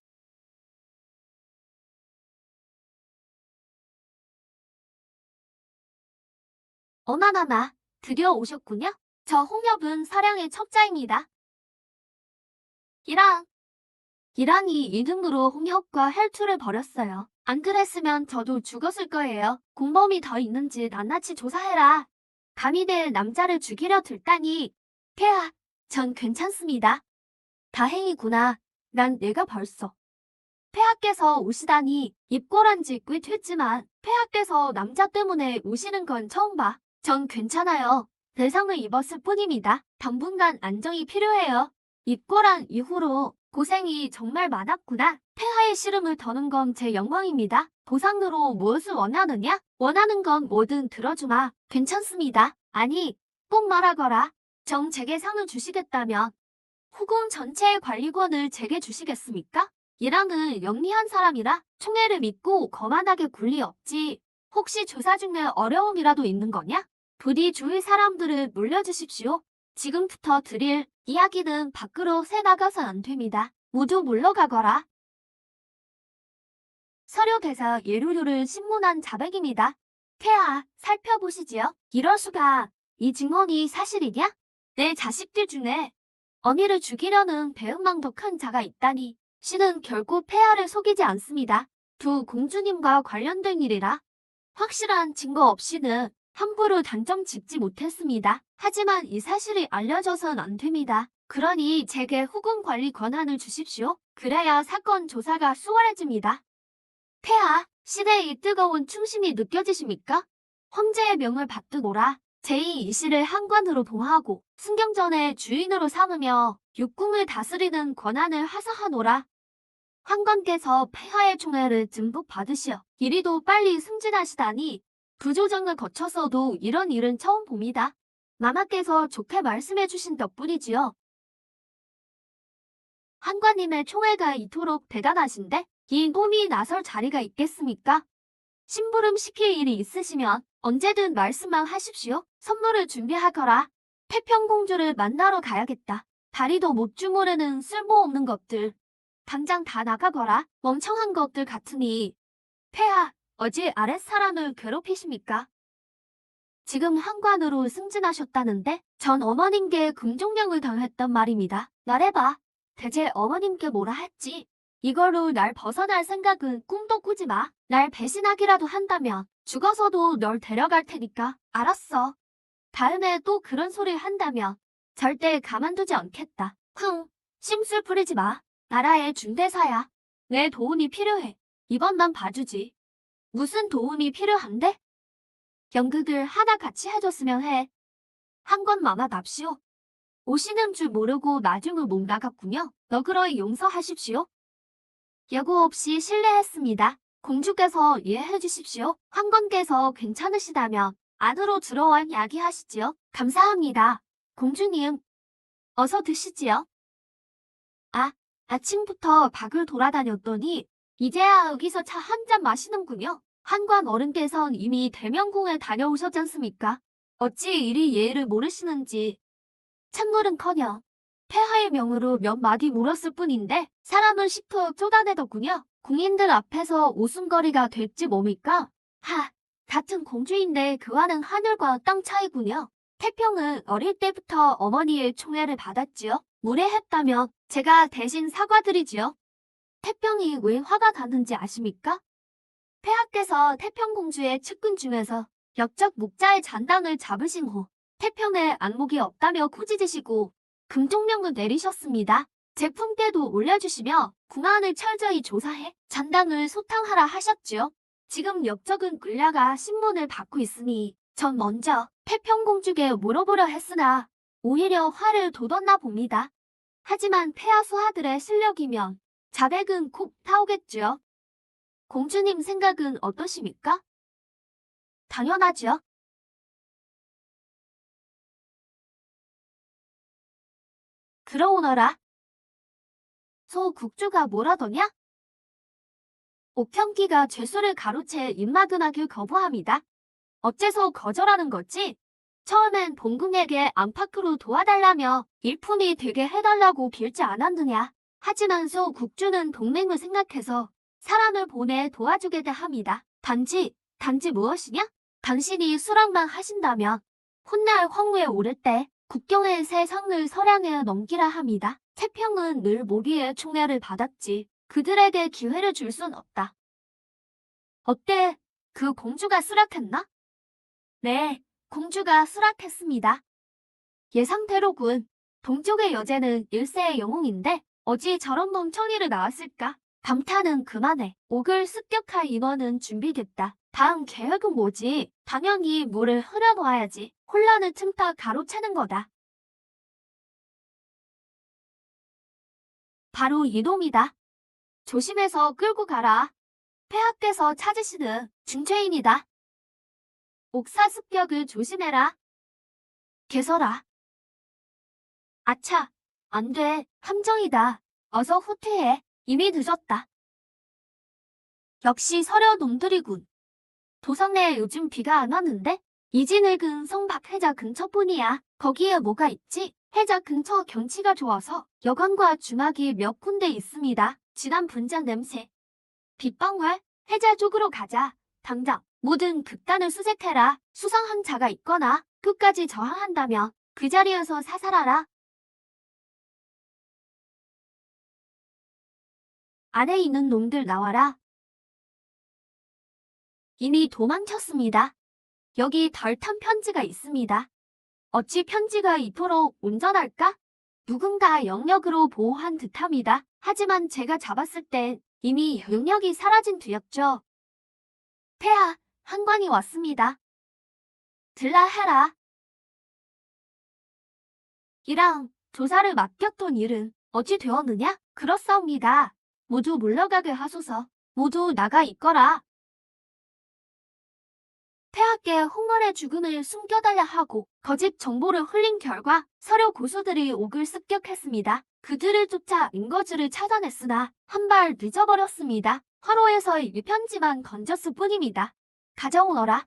어마마마, 드디어 오셨군요. 저 홍엽은 사량의 첩자입니다. 이랑, 이랑이 이등으로 홍엽과 혈투를 벌였어요. 안 그랬으면 저도 죽었을 거예요. 공범이 더 있는지 낱낱이 조사해라. 감히 내 남자를 죽이려 들다니. 폐하, 전 괜찮습니다. 다행이구나. 난 내가 벌써. 폐하께서 오시다니 입꼬란 지 꽤 됐지만 폐하께서 남자 때문에 오시는 건 처음 봐. 전 괜찮아요. 대상을 입었을 뿐입니다. 당분간 안정이 필요해요. 입꼬란 이후로 고생이 정말 많았구나. 폐하의 시름을 더는 건 제 영광입니다. 보상으로 무엇을 원하느냐? 원하는 건 뭐든 들어주마. 괜찮습니다. 아니, 꼭 말하거라. 정 제게 상을 주시겠다면 후궁 전체의 관리권을 제게 주시겠습니까? 이랑은 영리한 사람이라 총애를 믿고 거만하게 굴 리 없지. 혹시 조사 중에 어려움이라도 있는 거냐? 부디 주위 사람들을 물려주십시오. 지금부터 드릴 이야기는 밖으로 새나가선 안 됩니다. 모두 물러가거라. 서류대사 예루류를 신문한 자백입니다. 폐하, 살펴보시지요. 이럴 수가. 이 증언이 사실이냐? 내 자식들 중에 어미를 죽이려는 배은망덕한 자가 있다니. 신은 결코 폐하를 속이지 않습니다. 두 공주님과 관련된 일이라 확실한 증거 없이는 함부로 단정 짓지 못했습니다. 하지만 이 사실이 알려져선 안 됩니다. 그러니 제게 후궁 관리 권한을 주십시오. 그래야 사건 조사가 수월해집니다. 폐하, 시대의 뜨거운 충심이 느껴지십니까? 황제의 명을 받들고라. 제2이실을 한관으로 봉하고 승경전의 주인으로 삼으며 육궁을 다스리는 권한을 하사하노라. 한관께서 폐하의 총애를 듬뿍 받으시어 이리도 빨리 승진하시다니 부조정을 거쳐서도 이런 일은 처음 봅니다. 마마께서 좋게 말씀해 주신 덕분이지요. 한관님의 총애가 이토록 대단하신데 이 놈이 나설 자리가 있겠습니까? 심부름 시킬 일이 있으시면 언제든 말씀만 하십시오. 선물을 준비하거라. 태평공주를 만나러 가야겠다. 다리도 못 주무르는 쓸모없는 것들. 당장 다 나가거라. 멍청한 것들 같으니. 폐하, 어제 아랫사람을 괴롭히십니까? 지금 한관으로 승진하셨다는데 전 어머님께 금종령을 당했단 말입니다. 말해봐. 대체 어머님께 뭐라 했지? 이걸로 날 벗어날 생각은 꿈도 꾸지 마. 날 배신하기라도 한다면 죽어서도 널 데려갈 테니까. 알았어. 다음에 또 그런 소리 한다면 절대 가만두지 않겠다. 흥, 심술 부리지 마. 나라의 중대사야. 내 도움이 필요해. 이번만 봐주지. 무슨 도움이 필요한데? 연극을 하나 같이 해줬으면 해. 한 건 마마답시오. 오시는 줄 모르고 나중을 못 나갔군요. 너그러이 용서하십시오. 예고 없이 실례했습니다. 공주께서 이해해 주십시오. 한건께서 괜찮으시다면 안으로 들어와 이야기하시지요. 감사합니다. 공주님, 어서 드시지요. 아, 아침부터 밖을 돌아다녔더니 이제야 여기서 차 한 잔 마시는군요. 한관 어른께선 이미 대명궁에 다녀오셨지 않습니까? 어찌 이리 예의를 모르시는지. 찬물은커녕 폐하의 명으로 몇 마디 물었을 뿐인데 사람을 씹어 쏟아내더군요. 궁인들 앞에서 웃음거리가 됐지 뭡니까? 같은 공주인데 그와는 하늘과 땅 차이군요. 태평은 어릴 때부터 어머니의 총애를 받았지요. 무례했다면 제가 대신 사과드리지요. 태평이 왜 화가 나는지 아십니까? 폐하께서 태평공주의 측근 중에서 역적 목자의 잔당을 잡으신 후 태평의 안목이 없다며 꾸짖으시고 금종령을 내리셨습니다. 제 품께도 올려주시며 궁안을 철저히 조사해 잔당을 소탕하라 하셨지요. 지금 역적은 끌려가 신문을 받고 있으니 전 먼저 태평공주께 물어보려 했으나 오히려 화를 돋웠나 봅니다. 하지만 폐하 수하들의 실력이면 자백은 곧 타오겠지요. 공주님 생각은 어떠십니까? 당연하지요. 들어오너라. 소 국주가 뭐라더냐? 옥평기가 죄수를 가로채 입막음하길 거부합니다. 어째서 거절하는 거지? 처음엔 봉궁에게 안팎으로 도와달라며 일품이 되게 해달라고 빌지 않았느냐. 하지만서 국주는 동맹을 생각해서 사람을 보내 도와주게 합니다. 단지 무엇이냐? 당신이 수락만 하신다면 훗날 황후에 오를 때 국경의 새 성을 서량에 넘기라 합니다. 태평은 늘 모기의 총애를 받았지. 그들에게 기회를 줄 순 없다. 어때? 그 공주가 수락했나? 네, 공주가 수락했습니다. 예상대로군. 동쪽의 여제는 일세의 영웅인데 어찌 저런 멍청이를 낳았을까? 감탄은 그만해. 옥을 습격할 인원은 준비됐다. 다음 계획은 뭐지? 당연히 물을 흐려놓아야지. 혼란을 틈타 가로채는 거다. 바로 이놈이다. 조심해서 끌고 가라. 폐하께서 찾으시는 중죄인이다. 옥사 습격을 조심해라. 개설아. 아차, 안 돼. 함정이다. 어서 후퇴해. 이미 늦었다. 역시 서려 놈들이군. 도성에 요즘 비가 안 왔는데? 이진흙은 성박 해자 근처뿐이야. 거기에 뭐가 있지? 해자 근처 경치가 좋아서 여관과 주막이 몇 군데 있습니다. 진한 분장 냄새. 빗방울, 해자 쪽으로 가자. 당장 모든 극단을 수색해라. 수상한 자가 있거나 끝까지 저항한다면 그 자리에서 사살하라. 안에 있는 놈들 나와라. 이미 도망쳤습니다. 여기 덜 탄 편지가 있습니다. 어찌 편지가 이토록 온전할까? 누군가 영역으로 보호한 듯합니다. 하지만 제가 잡았을 때 이미 영역이 사라진 뒤였죠. 폐하, 한관이 왔습니다. 들라 해라. 이랑 조사를 맡겼던 일은 어찌 되었느냐? 그렇사옵니다. 모두 물러가게 하소서. 모두 나가 있거라. 폐하께 홍월의 죽음을 숨겨달라 하고 거짓 정보를 흘린 결과 서려 고수들이 옥을 습격했습니다. 그들을 쫓아 인거주를 찾아냈으나 한 발 늦어버렸습니다. 화로에서의 이 편지만 건졌을 뿐입니다. 가져오너라.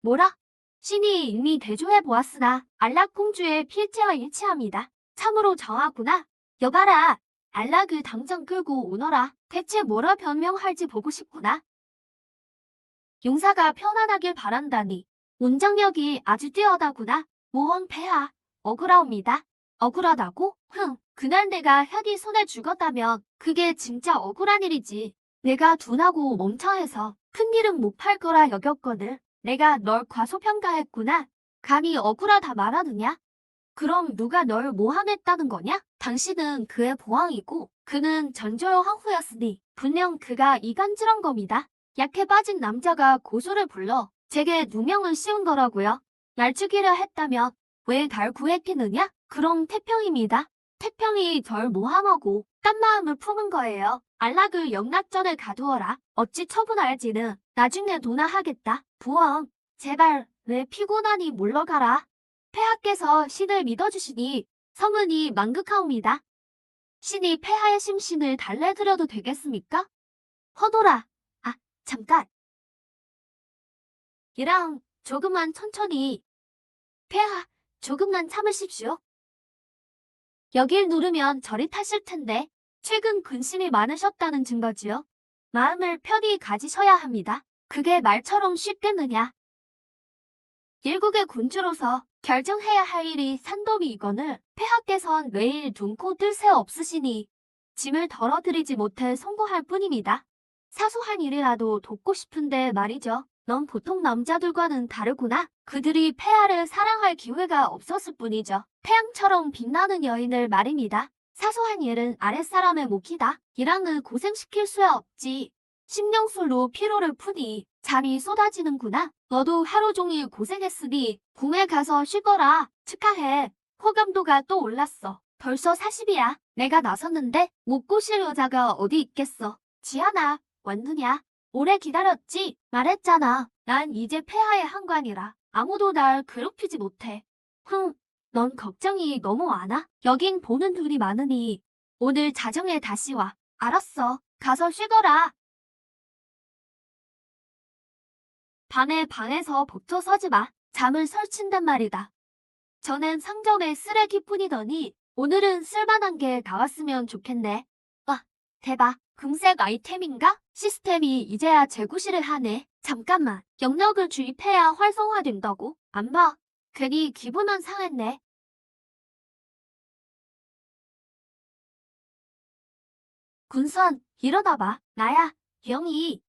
뭐라? 신이 이미 대조해보았으나 안락공주의 필체와 일치합니다. 참으로 정하구나. 여봐라. 안락을 당장 끌고 오너라. 대체 뭐라 변명할지 보고 싶구나. 용사가 편안하길 바란다니. 온정력이 아주 뛰어나구나. 모험 폐하. 억울하옵니다. 억울하다고? 그날 내가 혁이 손에 죽었다면 그게 진짜 억울한 일이지. 내가 둔하고 멍청해서 큰일은 못할 거라 여겼거든. 내가 널 과소평가했구나. 감히 억울하다 말하느냐? 그럼 누가 널 모함했다는 거냐? 당신은 그의 보왕이고 그는 전조의 황후였으니 분명 그가 이간질한 겁니다. 약해 빠진 남자가 고소를 불러 제게 누명을 씌운 거라고요. 날 죽이려 했다면 왜 날 구했겠느냐? 그럼 태평입니다. 태평이 절 모함하고 딴 마음을 품은 거예요. 안락을 영락전에 가두어라. 어찌 처분할지는 나중에 논하하겠다. 부왕, 제발 왜 피곤하니 물러가라. 폐하께서 신을 믿어주시니 성은이 만극하옵니다. 신이 폐하의 심신을 달래드려도 되겠습니까? 허도라. 아, 잠깐. 이랑 조금만 천천히. 폐하, 조금만 참으십시오. 여길 누르면 저리 타실 텐데 최근 근심이 많으셨다는 증거지요. 마음을 편히 가지셔야 합니다. 그게 말처럼 쉽겠느냐. 일국의 군주로서 결정해야 할 일이 산더미이거늘 폐하께선 매일 눈코 뜰 새 없으시니 짐을 덜어드리지 못해 송구할 뿐입니다. 사소한 일이라도 돕고 싶은데 말이죠. 넌 보통 남자들과는 다르구나. 그들이 폐하를 사랑할 기회가 없었을 뿐이죠. 태양처럼 빛나는 여인을 말입니다. 사소한 일은 아랫사람의 몫이다. 이랑을 고생시킬 수야 없지. 신경술로 피로를 푸니 잠이 쏟아지는구나. 너도 하루 종일 고생했으니 궁에 가서 쉬거라. 축하해. 호감도가 또 올랐어. 벌써 40이야. 내가 나섰는데 못 꼬실 여자가 어디 있겠어. 지하나 왔느냐? 오래 기다렸지? 말했잖아. 난 이제 폐하의 한관이라 아무도 날 괴롭히지 못해. 넌 걱정이 너무 많아. 여긴 보는 눈이 많으니 오늘 자정에 다시 와. 알았어. 가서 쉬거라. 밤에 방에서 복도 서지 마. 잠을 설친단 말이다. 전엔 상점에 쓰레기뿐이더니 오늘은 쓸만한 게 나왔으면 좋겠네. 와, 대박. 금색 아이템인가? 시스템이 이제야 재구시를 하네. 잠깐만. 영역을 주입해야 활성화된다고? 안 봐. 괜히 기분만 상했네. 군선, 일어나봐. 나야, 영희.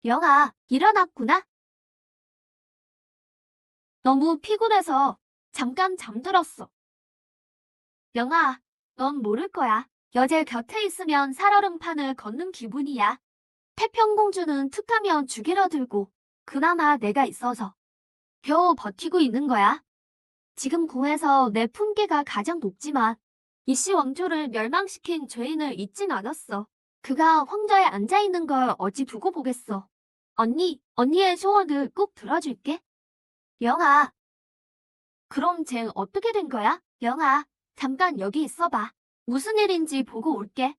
영아, 일어났구나. 너무 피곤해서 잠깐 잠들었어. 영아, 넌 모를 거야. 여제 곁에 있으면 살얼음판을 걷는 기분이야. 태평공주는 툭하면 죽이려 들고 그나마 내가 있어서 겨우 버티고 있는 거야. 지금 궁에서 내 품계가 가장 높지만 이씨 왕조를 멸망시킨 죄인을 잊진 않았어. 그가 황좌에 앉아있는 걸 어찌 두고 보겠어. 언니의 소원을 꼭 들어줄게. 영아, 그럼 쟨 어떻게 된 거야? 영아, 잠깐 여기 있어봐. 무슨 일인지 보고 올게.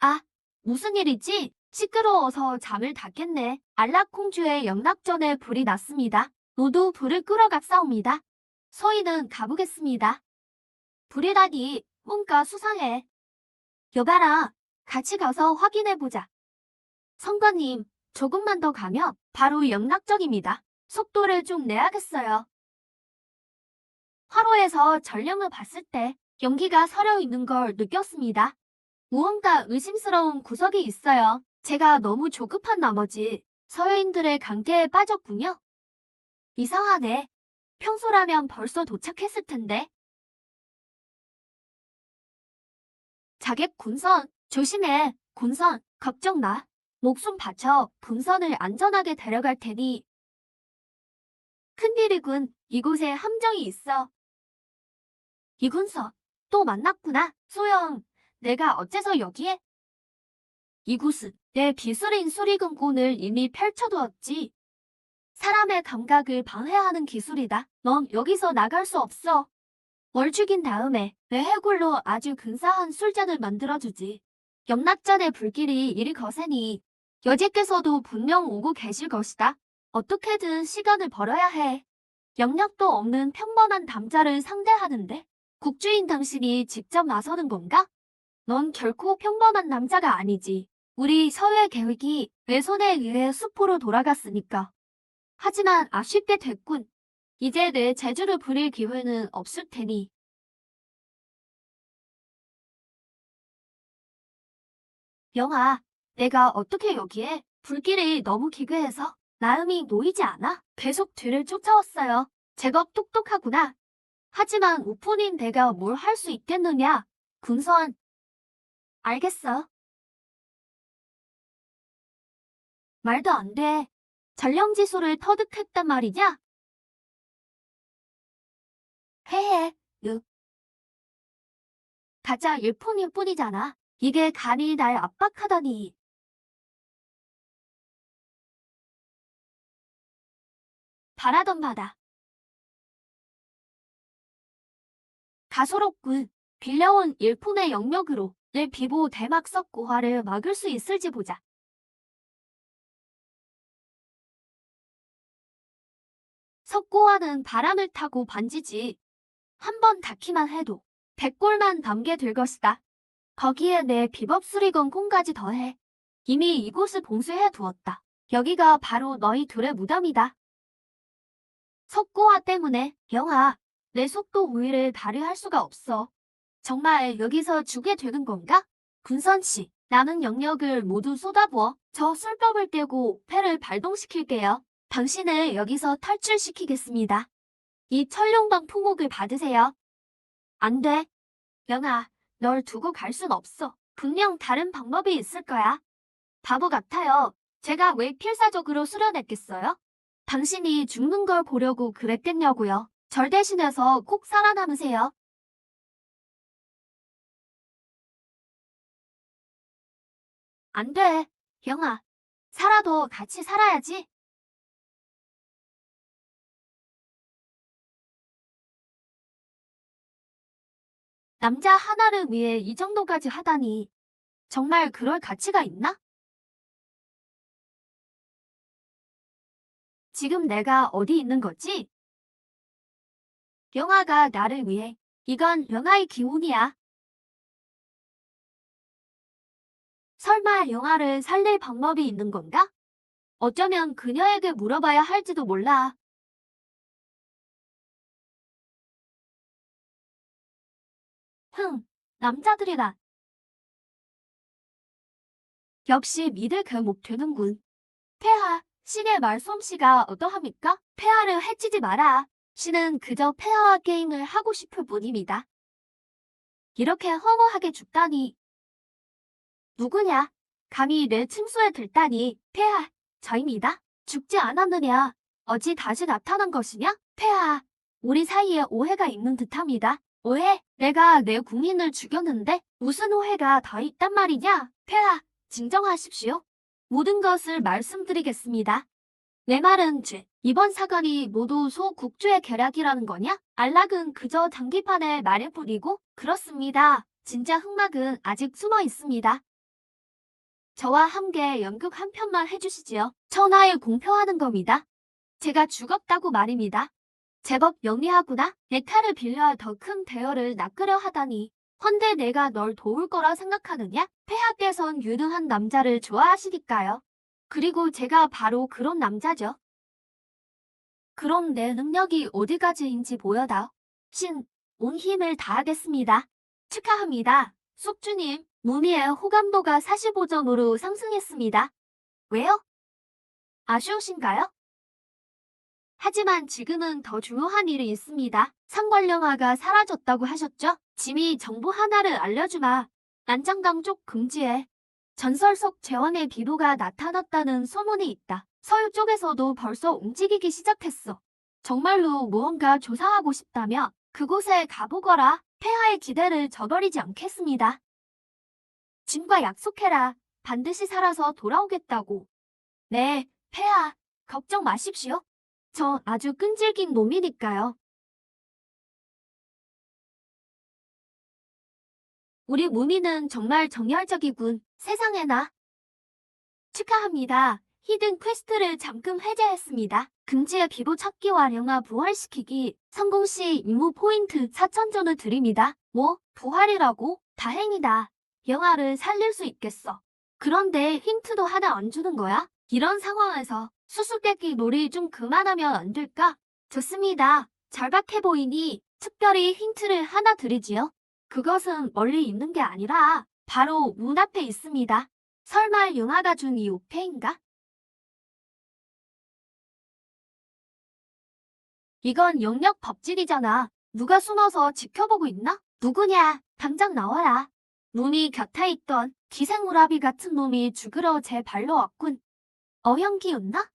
아, 무슨 일이지? 시끄러워서 잠을 다 깼네. 안락공주의 영락전에 불이 났습니다. 모두 불을 끌어갔사옵니다. 소인은 가보겠습니다. 불이 나니 뭔가 수상해. 여봐라, 같이 가서 확인해보자. 성관님, 조금만 더 가면 바로 영락전입니다. 속도를 좀 내야겠어요. 화로에서 전령을 봤을 때 연기가 서려 있는 걸 느꼈습니다. 무언가 의심스러운 구석이 있어요. 제가 너무 조급한 나머지 서여인들의 관계에 빠졌군요. 이상하네. 평소라면 벌써 도착했을 텐데. 자객 군선, 조심해. 군선, 걱정 마. 목숨 바쳐 군선을 안전하게 데려갈 테니. 큰일이군. 이곳에 함정이 있어. 이군서, 또 만났구나. 소영, 내가 어째서 여기에? 이곳은 내 비술인 수리금고를 이미 펼쳐두었지. 사람의 감각을 방해하는 기술이다. 넌 여기서 나갈 수 없어. 월 죽인 다음에 내 해골로 아주 근사한 술잔을 만들어주지. 영락전의 불길이 이리 거세니 여제께서도 분명 오고 계실 것이다. 어떻게든 시간을 벌어야 해. 영락도 없는 평범한 남자를 상대하는데 국주인 당신이 직접 나서는 건가? 넌 결코 평범한 남자가 아니지. 우리 서유의 계획이 내 손에 의해 수포로 돌아갔으니까. 하지만 아쉽게 됐군. 이제 내 재주를 부릴 기회는 없을 테니. 영아, 내가 어떻게 여기에? 불길이 너무 기괴해서 나음이 놓이지 않아? 계속 뒤를 쫓아왔어요. 제법 똑똑하구나. 하지만 우폰인 내가 뭘 할 수 있겠느냐? 군선. 알겠어. 말도 안 돼. 전령지수를 터득했단 말이냐? 헤헤, 가짜 일폰일 뿐이잖아. 이게 감히 날 압박하다니. 바라던 바다. 가소롭군. 빌려온 일품의 영역으로 내 비보 대막석 고화를 막을 수 있을지 보자. 석고화는 바람을 타고 반지지. 한 번 닿기만 해도 100골만 담게 될 것이다. 거기에 내 비법 수리건 콩까지 더해. 이미 이곳을 봉쇄해 두었다. 여기가 바로 너희 둘의 무덤이다. 석고화 때문에 영아, 내 속도 우위를 발휘할 수가 없어. 정말 여기서 주게 되는 건가? 군선씨, 남은 영역을 모두 쏟아부어 저 술법을 떼고 패를 발동시킬게요. 당신을 여기서 탈출시키겠습니다. 이 천룡방 품목을 받으세요. 안 돼. 영아, 널 두고 갈 순 없어. 분명 다른 방법이 있을 거야. 바보 같아요. 제가 왜 필사적으로 수련했겠어요? 당신이 죽는 걸 보려고 그랬겠냐고요. 절 대신해서 꼭 살아남으세요. 안 돼. 영아, 살아도 같이 살아야지. 남자 하나를 위해 이 정도까지 하다니. 정말 그럴 가치가 있나? 지금 내가 어디 있는 거지? 영아가 나를 위해. 이건 영아의 기운이야. 설마 영아를 살릴 방법이 있는 건가? 어쩌면 그녀에게 물어봐야 할지도 몰라. 남자들이라. 역시 믿을 그 목 되는군. 폐하, 신의 말솜씨가 어떠합니까? 폐하를 해치지 마라. 신은 그저 폐하와 게임을 하고 싶을 뿐입니다. 이렇게 허무하게 죽다니. 누구냐? 감히 내 침소에 들다니. 폐하, 저입니다. 죽지 않았느냐? 어찌 다시 나타난 것이냐? 폐하, 우리 사이에 오해가 있는 듯합니다. 오해? 내가 내 국민을 죽였는데 무슨 오해가 더 있단 말이냐? 폐하, 진정하십시오. 모든 것을 말씀드리겠습니다. 내 말은 이번 사건이 모두 소국주의 계략이라는 거냐? 안락은 그저 장기판에 말을 뿌리고 그렇습니다. 진짜 흑막은 아직 숨어 있습니다. 저와 함께 연극 한 편만 해주시지요. 천하에 공표하는 겁니다. 제가 죽었다고 말입니다. 제법 영리하구나. 내 칼을 빌려 더 큰 대열을 낚으려 하다니. 헌데 내가 널 도울 거라 생각하느냐? 폐하께선 유능한 남자를 좋아하시니까요. 그리고 제가 바로 그런 남자죠. 그럼 내 능력이 어디까지인지 보여다오. 신, 온 힘을 다하겠습니다. 축하합니다. 숙주님, 무미의 호감도가 45점으로 상승했습니다. 왜요? 아쉬우신가요? 하지만 지금은 더 중요한 일이 있습니다. 상관령아가 사라졌다고 하셨죠? 짐이 정보 하나를 알려주마. 난장강 쪽 금지해. 전설 속 제왕의 비도가 나타났다는 소문이 있다. 서유 쪽에서도 벌써 움직이기 시작했어. 정말로 무언가 조사하고 싶다면 그곳에 가보거라. 폐하의 기대를 저버리지 않겠습니다. 짐과 약속해라. 반드시 살아서 돌아오겠다고. 네, 폐하. 걱정 마십시오. 저 아주 끈질긴 놈이니까요. 우리 무미는 정말 정열적이군. 세상에나. 축하합니다. 히든 퀘스트를 잠금 해제했습니다. 금지의 비보 찾기와 영아 부활시키기. 성공 시 임무 포인트 4,000점을 드립니다. 뭐? 부활이라고? 다행이다. 영아를 살릴 수 있겠어. 그런데 힌트도 하나 안 주는 거야? 이런 상황에서 수수께끼 놀이 좀 그만하면 안 될까? 좋습니다. 절박해 보이니 특별히 힌트를 하나 드리지요. 그것은 멀리 있는 게 아니라 바로 문 앞에 있습니다. 설마 영아가 준 이 옥패인가? 이건 영역 법질이잖아. 누가 숨어서 지켜보고 있나? 누구냐? 당장 나와라. 놈이 곁에 있던 기생오라비 같은 놈이 죽으러 제 발로 왔군. 어형기였나?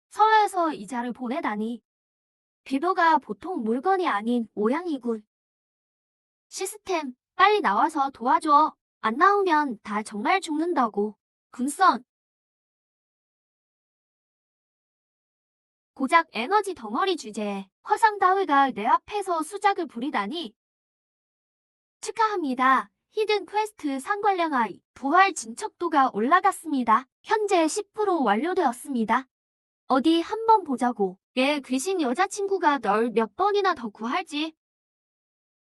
서해에서 이자를 보내다니. 비도가 보통 물건이 아닌 모양이군. 시스템, 빨리 나와서 도와줘. 안 나오면 다 정말 죽는다고. 군선. 고작 에너지 덩어리 주제에 화상 따위가 내 앞에서 수작을 부리다니. 축하합니다. 히든 퀘스트 상관령아이 부활 진척도가 올라갔습니다. 현재 10% 완료되었습니다. 어디 한번 보자고. 얘 귀신 여자친구가 널 몇 번이나 더 구할지.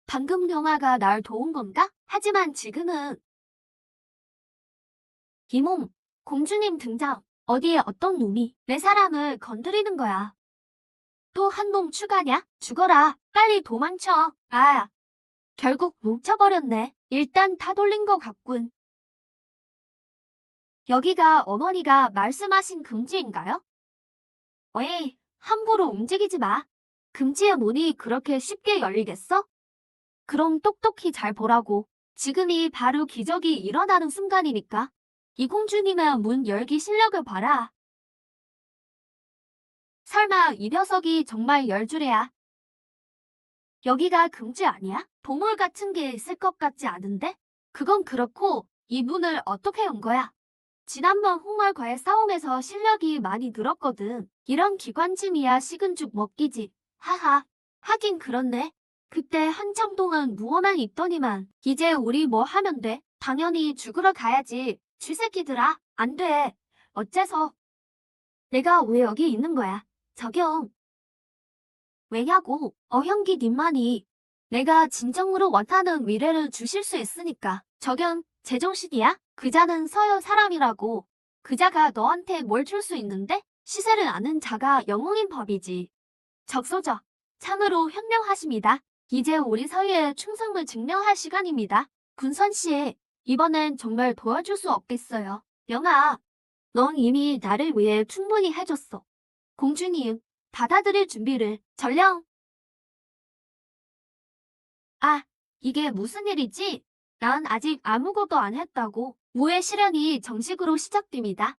방금 영아가 날 도운 건가? 하지만 지금은 이몸, 공주님 등장. 어디에 어떤 놈이 내 사람을 건드리는 거야. 또 한 놈 추가냐? 죽어라. 빨리 도망쳐. 아, 결국 뭉쳐버렸네. 일단 다 돌린 것 같군. 여기가 어머니가 말씀하신 금지인가요? 어이, 함부로 움직이지 마. 금지의 문이 그렇게 쉽게 열리겠어? 그럼 똑똑히 잘 보라고. 지금이 바로 기적이 일어나는 순간이니까. 이 공주님의 문 열기 실력을 봐라. 설마 이 녀석이 정말 열 줄이야. 여기가 금지 아니야? 보물 같은 게 있을 것 같지 않은데? 그건 그렇고 이 문을 어떻게 연 거야? 지난번 홍말과의 싸움에서 실력이 많이 늘었거든. 이런 기관짐이야 식은 죽 먹기지. 하하. 하긴 그렇네. 그때 한참 동안 누워만 있더니만 이제 우리 뭐 하면 돼? 당연히 죽으러 가야지. 쥐새끼들아, 안 돼. 어째서? 내가 왜 여기 있는 거야? 적용. 왜냐고? 형기 님만이 내가 진정으로 원하는 미래를 주실 수 있으니까. 적용, 제정신이야? 그자는 서열 사람이라고. 그자가 너한테 뭘 줄 수 있는데? 시세를 아는 자가 영웅인 법이지. 적소적. 참으로 현명하십니다. 이제 우리 사이의 충성을 증명할 시간입니다. 군선 씨, 이번엔 정말 도와줄 수 없겠어요. 영아, 넌 이미 나를 위해 충분히 해줬어. 공주님, 받아들일 준비를 전령. 아, 이게 무슨 일이지? 난 아직 아무것도 안 했다고. 무의 실현이 정식으로 시작됩니다.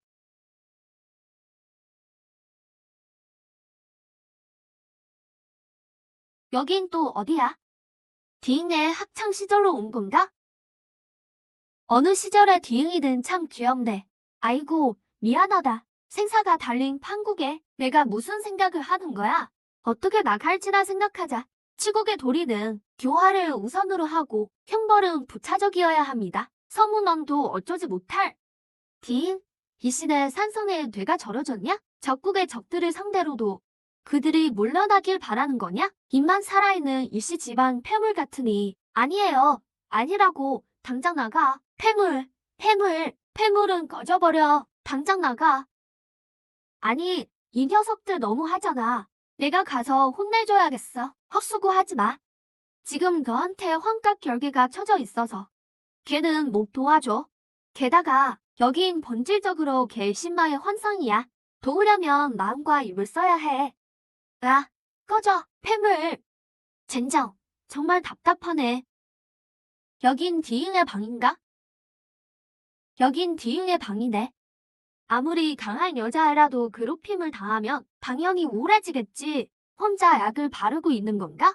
여긴 또 어디야? 디잉의 학창 시절로 온 건가? 어느 시절의 디응이든 참 귀엽네. 아이고, 미안하다. 생사가 달린 판국에 내가 무슨 생각을 하는 거야? 어떻게 나갈지나 생각하자. 치국의 도리는 교화를 우선으로 하고 형벌은 부차적이어야 합니다. 서문왕도 어쩌지 못할. 디응, 이 시대 산성에 뇌가 절어졌냐? 적국의 적들을 상대로도 그들이 물러나길 바라는 거냐? 입만 살아있는 이씨 집안 폐물 같으니. 아니에요. 아니라고. 당장 나가. 폐물은 꺼져버려. 당장 나가. 아니, 이 녀석들 너무 하잖아. 내가 가서 혼내줘야겠어. 헛수고하지 마. 지금 너한테 환각 결계가 쳐져 있어서 걔는 못 도와줘. 게다가 여긴 본질적으로 개신마의 환상이야. 도우려면 마음과 입을 써야 해. 야, 꺼져, 폐물. 젠장, 정말 답답하네. 여긴 디잉의 방인가? 여긴 디잉의 방이네. 아무리 강한 여자애라도 괴롭힘을 당하면 당연히 우울해지겠지. 혼자 약을 바르고 있는 건가?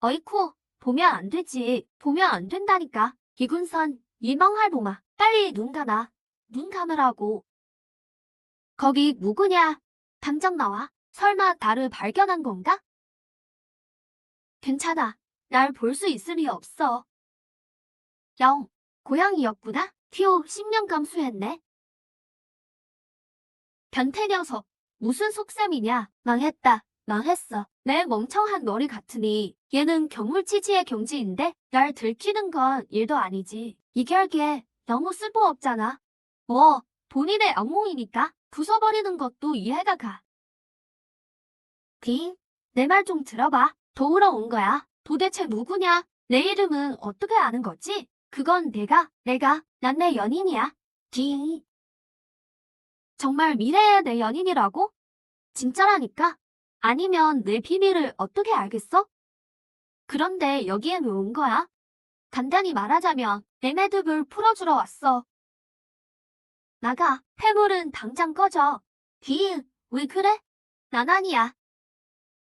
어이쿠, 보면 안 되지. 보면 안 된다니까. 이군선, 이멍할보마. 빨리 눈 감아. 눈 감으라고. 거기 누구냐? 당장 나와. 설마 나를 발견한 건가? 괜찮아. 날 볼 수 있을 리 없어. 영, 고양이였구나. 휴, 10년 감수했네. 변태 녀석, 무슨 속셈이냐. 망했다. 망했어. 내 멍청한 머리 같으니 얘는 경물치지의 경지인데 날 들키는 건 일도 아니지. 이 결계 너무 쓸모없잖아. 뭐, 본인의 악몽이니까 부숴버리는 것도 이해가 가. 딩, 내 말 좀 들어봐. 도우러 온 거야. 도대체 누구냐? 내 이름은 어떻게 아는 거지? 그건 난 내 연인이야. 딩. 정말 미래의 내 연인이라고? 진짜라니까? 아니면 내 비밀을 어떻게 알겠어? 그런데 여기엔 왜 온 거야? 간단히 말하자면 내 매듭을 풀어주러 왔어. 나가. 폐물은 당장 꺼져. 딩, 왜 그래? 난 아니야.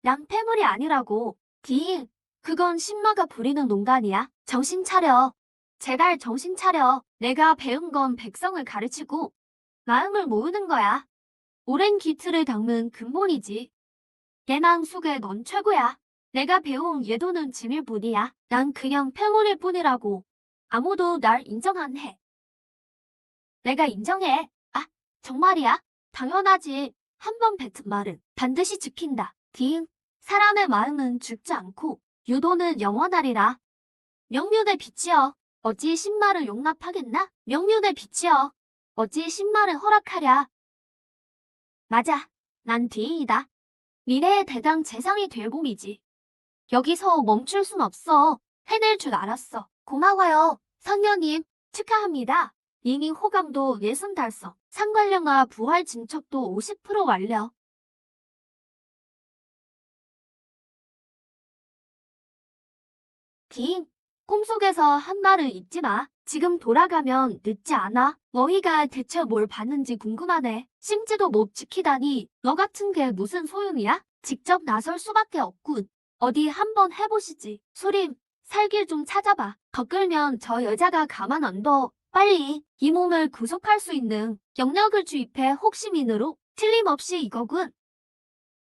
난 폐물이 아니라고. 딩, 그건 신마가 부리는 농간이야. 정신 차려. 제발 정신 차려. 내가 배운 건 백성을 가르치고 마음을 모으는 거야. 오랜 기틀을 닦는 근본이지. 예망 속에 넌 최고야. 내가 배운 예도는 짐일 뿐이야. 난 그냥 폐물일 뿐이라고. 아무도 날 인정 안 해. 내가 인정해. 아, 정말이야? 당연하지. 한 번 뱉은 말은 반드시 지킨다. 딩, 사람의 마음은 죽지 않고 유도는 영원하리라. 명륜의 빛이여, 어찌 신마를 용납하겠나? 명륜의 빛이여, 어찌 신마를 허락하랴? 맞아, 난 디인이다. 미래의 대강 재상이 될 봄이지. 여기서 멈출 순 없어. 해낼 줄 알았어. 고마워요, 선녀님. 축하합니다. 이미 호감도 60 달성. 상관령화 부활 진척도 50% 완료. 딩, 꿈속에서 한 말을 잊지 마. 지금 돌아가면 늦지 않아. 너희가 대체 뭘 봤는지 궁금하네. 심지도 못 지키다니 너 같은 게 무슨 소용이야? 직접 나설 수밖에 없군. 어디 한번 해보시지. 수림, 살길 좀 찾아봐. 더 끌면 저 여자가 가만 안 둬. 빨리 이 몸을 구속할 수 있는 영력을 주입해 혹시민으로 틀림없이 이거군.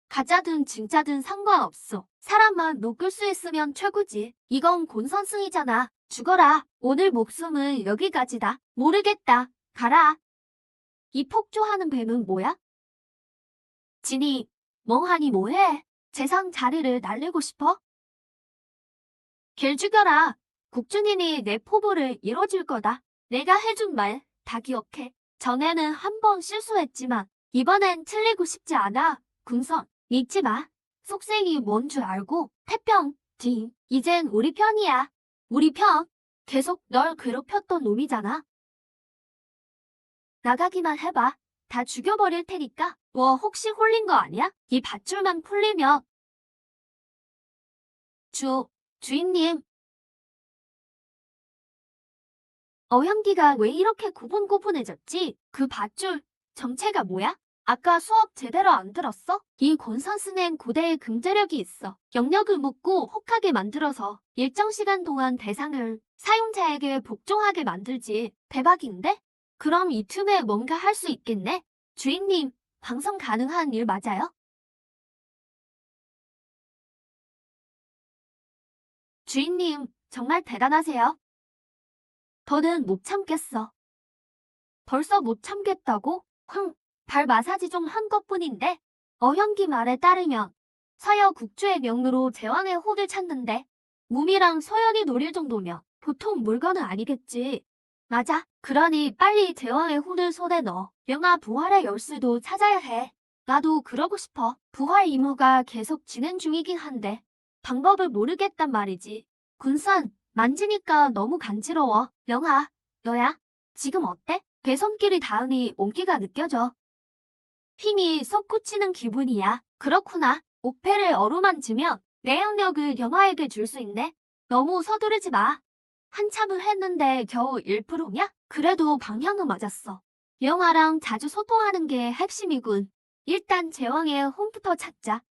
가짜든 진짜든 상관없어. 사람만 녹을 수 있으면 최고지. 이건 곤선승이잖아. 죽어라. 오늘 목숨은 여기까지다. 모르겠다. 가라. 이 폭주하는 뱀은 뭐야? 진이, 멍하니 뭐해? 재상 자리를 날리고 싶어? 길 죽여라. 국준이니 내 포부를 이뤄줄 거다. 내가 해준 말 다 기억해. 전에는 한 번 실수했지만 이번엔 틀리고 싶지 않아. 군선, 잊지 마. 속생이 뭔 줄 알고. 태평, 이젠 우리 편이야. 우리 편. 계속 널 괴롭혔던 놈이잖아. 나가기만 해봐. 다 죽여버릴 테니까. 뭐 혹시 홀린 거 아니야? 이 밧줄만 풀리면. 주인님. 어향기가 왜 이렇게 고분고분해졌지? 그 밧줄, 정체가 뭐야? 아까 수업 제대로 안 들었어? 이 곤선스는 고대의 금제력이 있어. 영역을 묶고 혹하게 만들어서 일정 시간 동안 대상을 사용자에게 복종하게 만들지. 대박인데? 그럼 이 틈에 뭔가 할 수 있겠네? 주인님, 방송 가능한 일 맞아요? 주인님, 정말 대단하세요. 더는 못 참겠어. 벌써 못 참겠다고? 발 마사지 좀 한 것뿐인데. 어현기 말에 따르면 서여 국주의 명으로 제왕의 호를 찾는데 무미랑 소연이 노릴 정도면 보통 물건은 아니겠지. 맞아. 그러니 빨리 제왕의 호를 손에 넣어. 명아 부활의 열쇠도 찾아야 해. 나도 그러고 싶어. 부활 임무가 계속 진행 중이긴 한데 방법을 모르겠단 말이지. 군산, 만지니까 너무 간지러워. 명아, 너야? 지금 어때? 배 손길이 닿으니 온기가 느껴져. 힘이 솟구치는 기분이야. 그렇구나. 옥패를 어루만지면 내 영역을 영아에게 줄 수 있네. 너무 서두르지 마. 한참을 했는데 겨우 1%냐? 그래도 방향은 맞았어. 영아랑 자주 소통하는 게 핵심이군. 일단 제왕의 홈부터 찾자.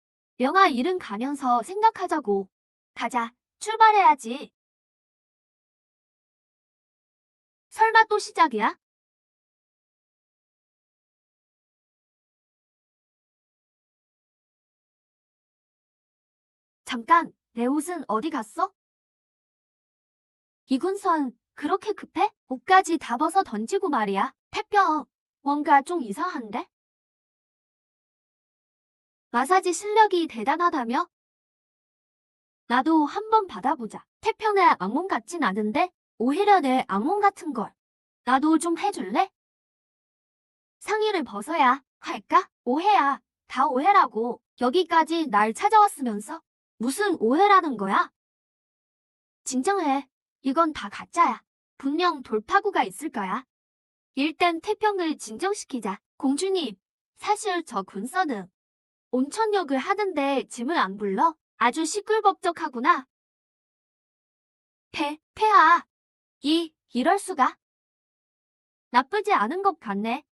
영아 이름 가면서 생각하자고. 가자. 출발해야지. 설마 또 시작이야? 잠깐, 내 옷은 어디 갔어? 이군선, 그렇게 급해? 옷까지 다 벗어 던지고 말이야. 태평, 뭔가 좀 이상한데? 마사지 실력이 대단하다며? 나도 한번 받아보자. 태평의 악몽 같진 않은데? 오히려 내 악몽 같은 걸. 나도 좀 해줄래? 상의를 벗어야 할까? 오해야. 다 오해라고. 여기까지 날 찾아왔으면서. 무슨 오해라는 거야? 진정해. 이건 다 가짜야. 분명 돌파구가 있을 거야. 일단 태평을 진정시키자. 공주님, 사실 저 군서는 온천역을 하는데 짐을 안 불러? 아주 시끌벅적하구나. 폐하. 이럴 수가. 나쁘지 않은 것 같네.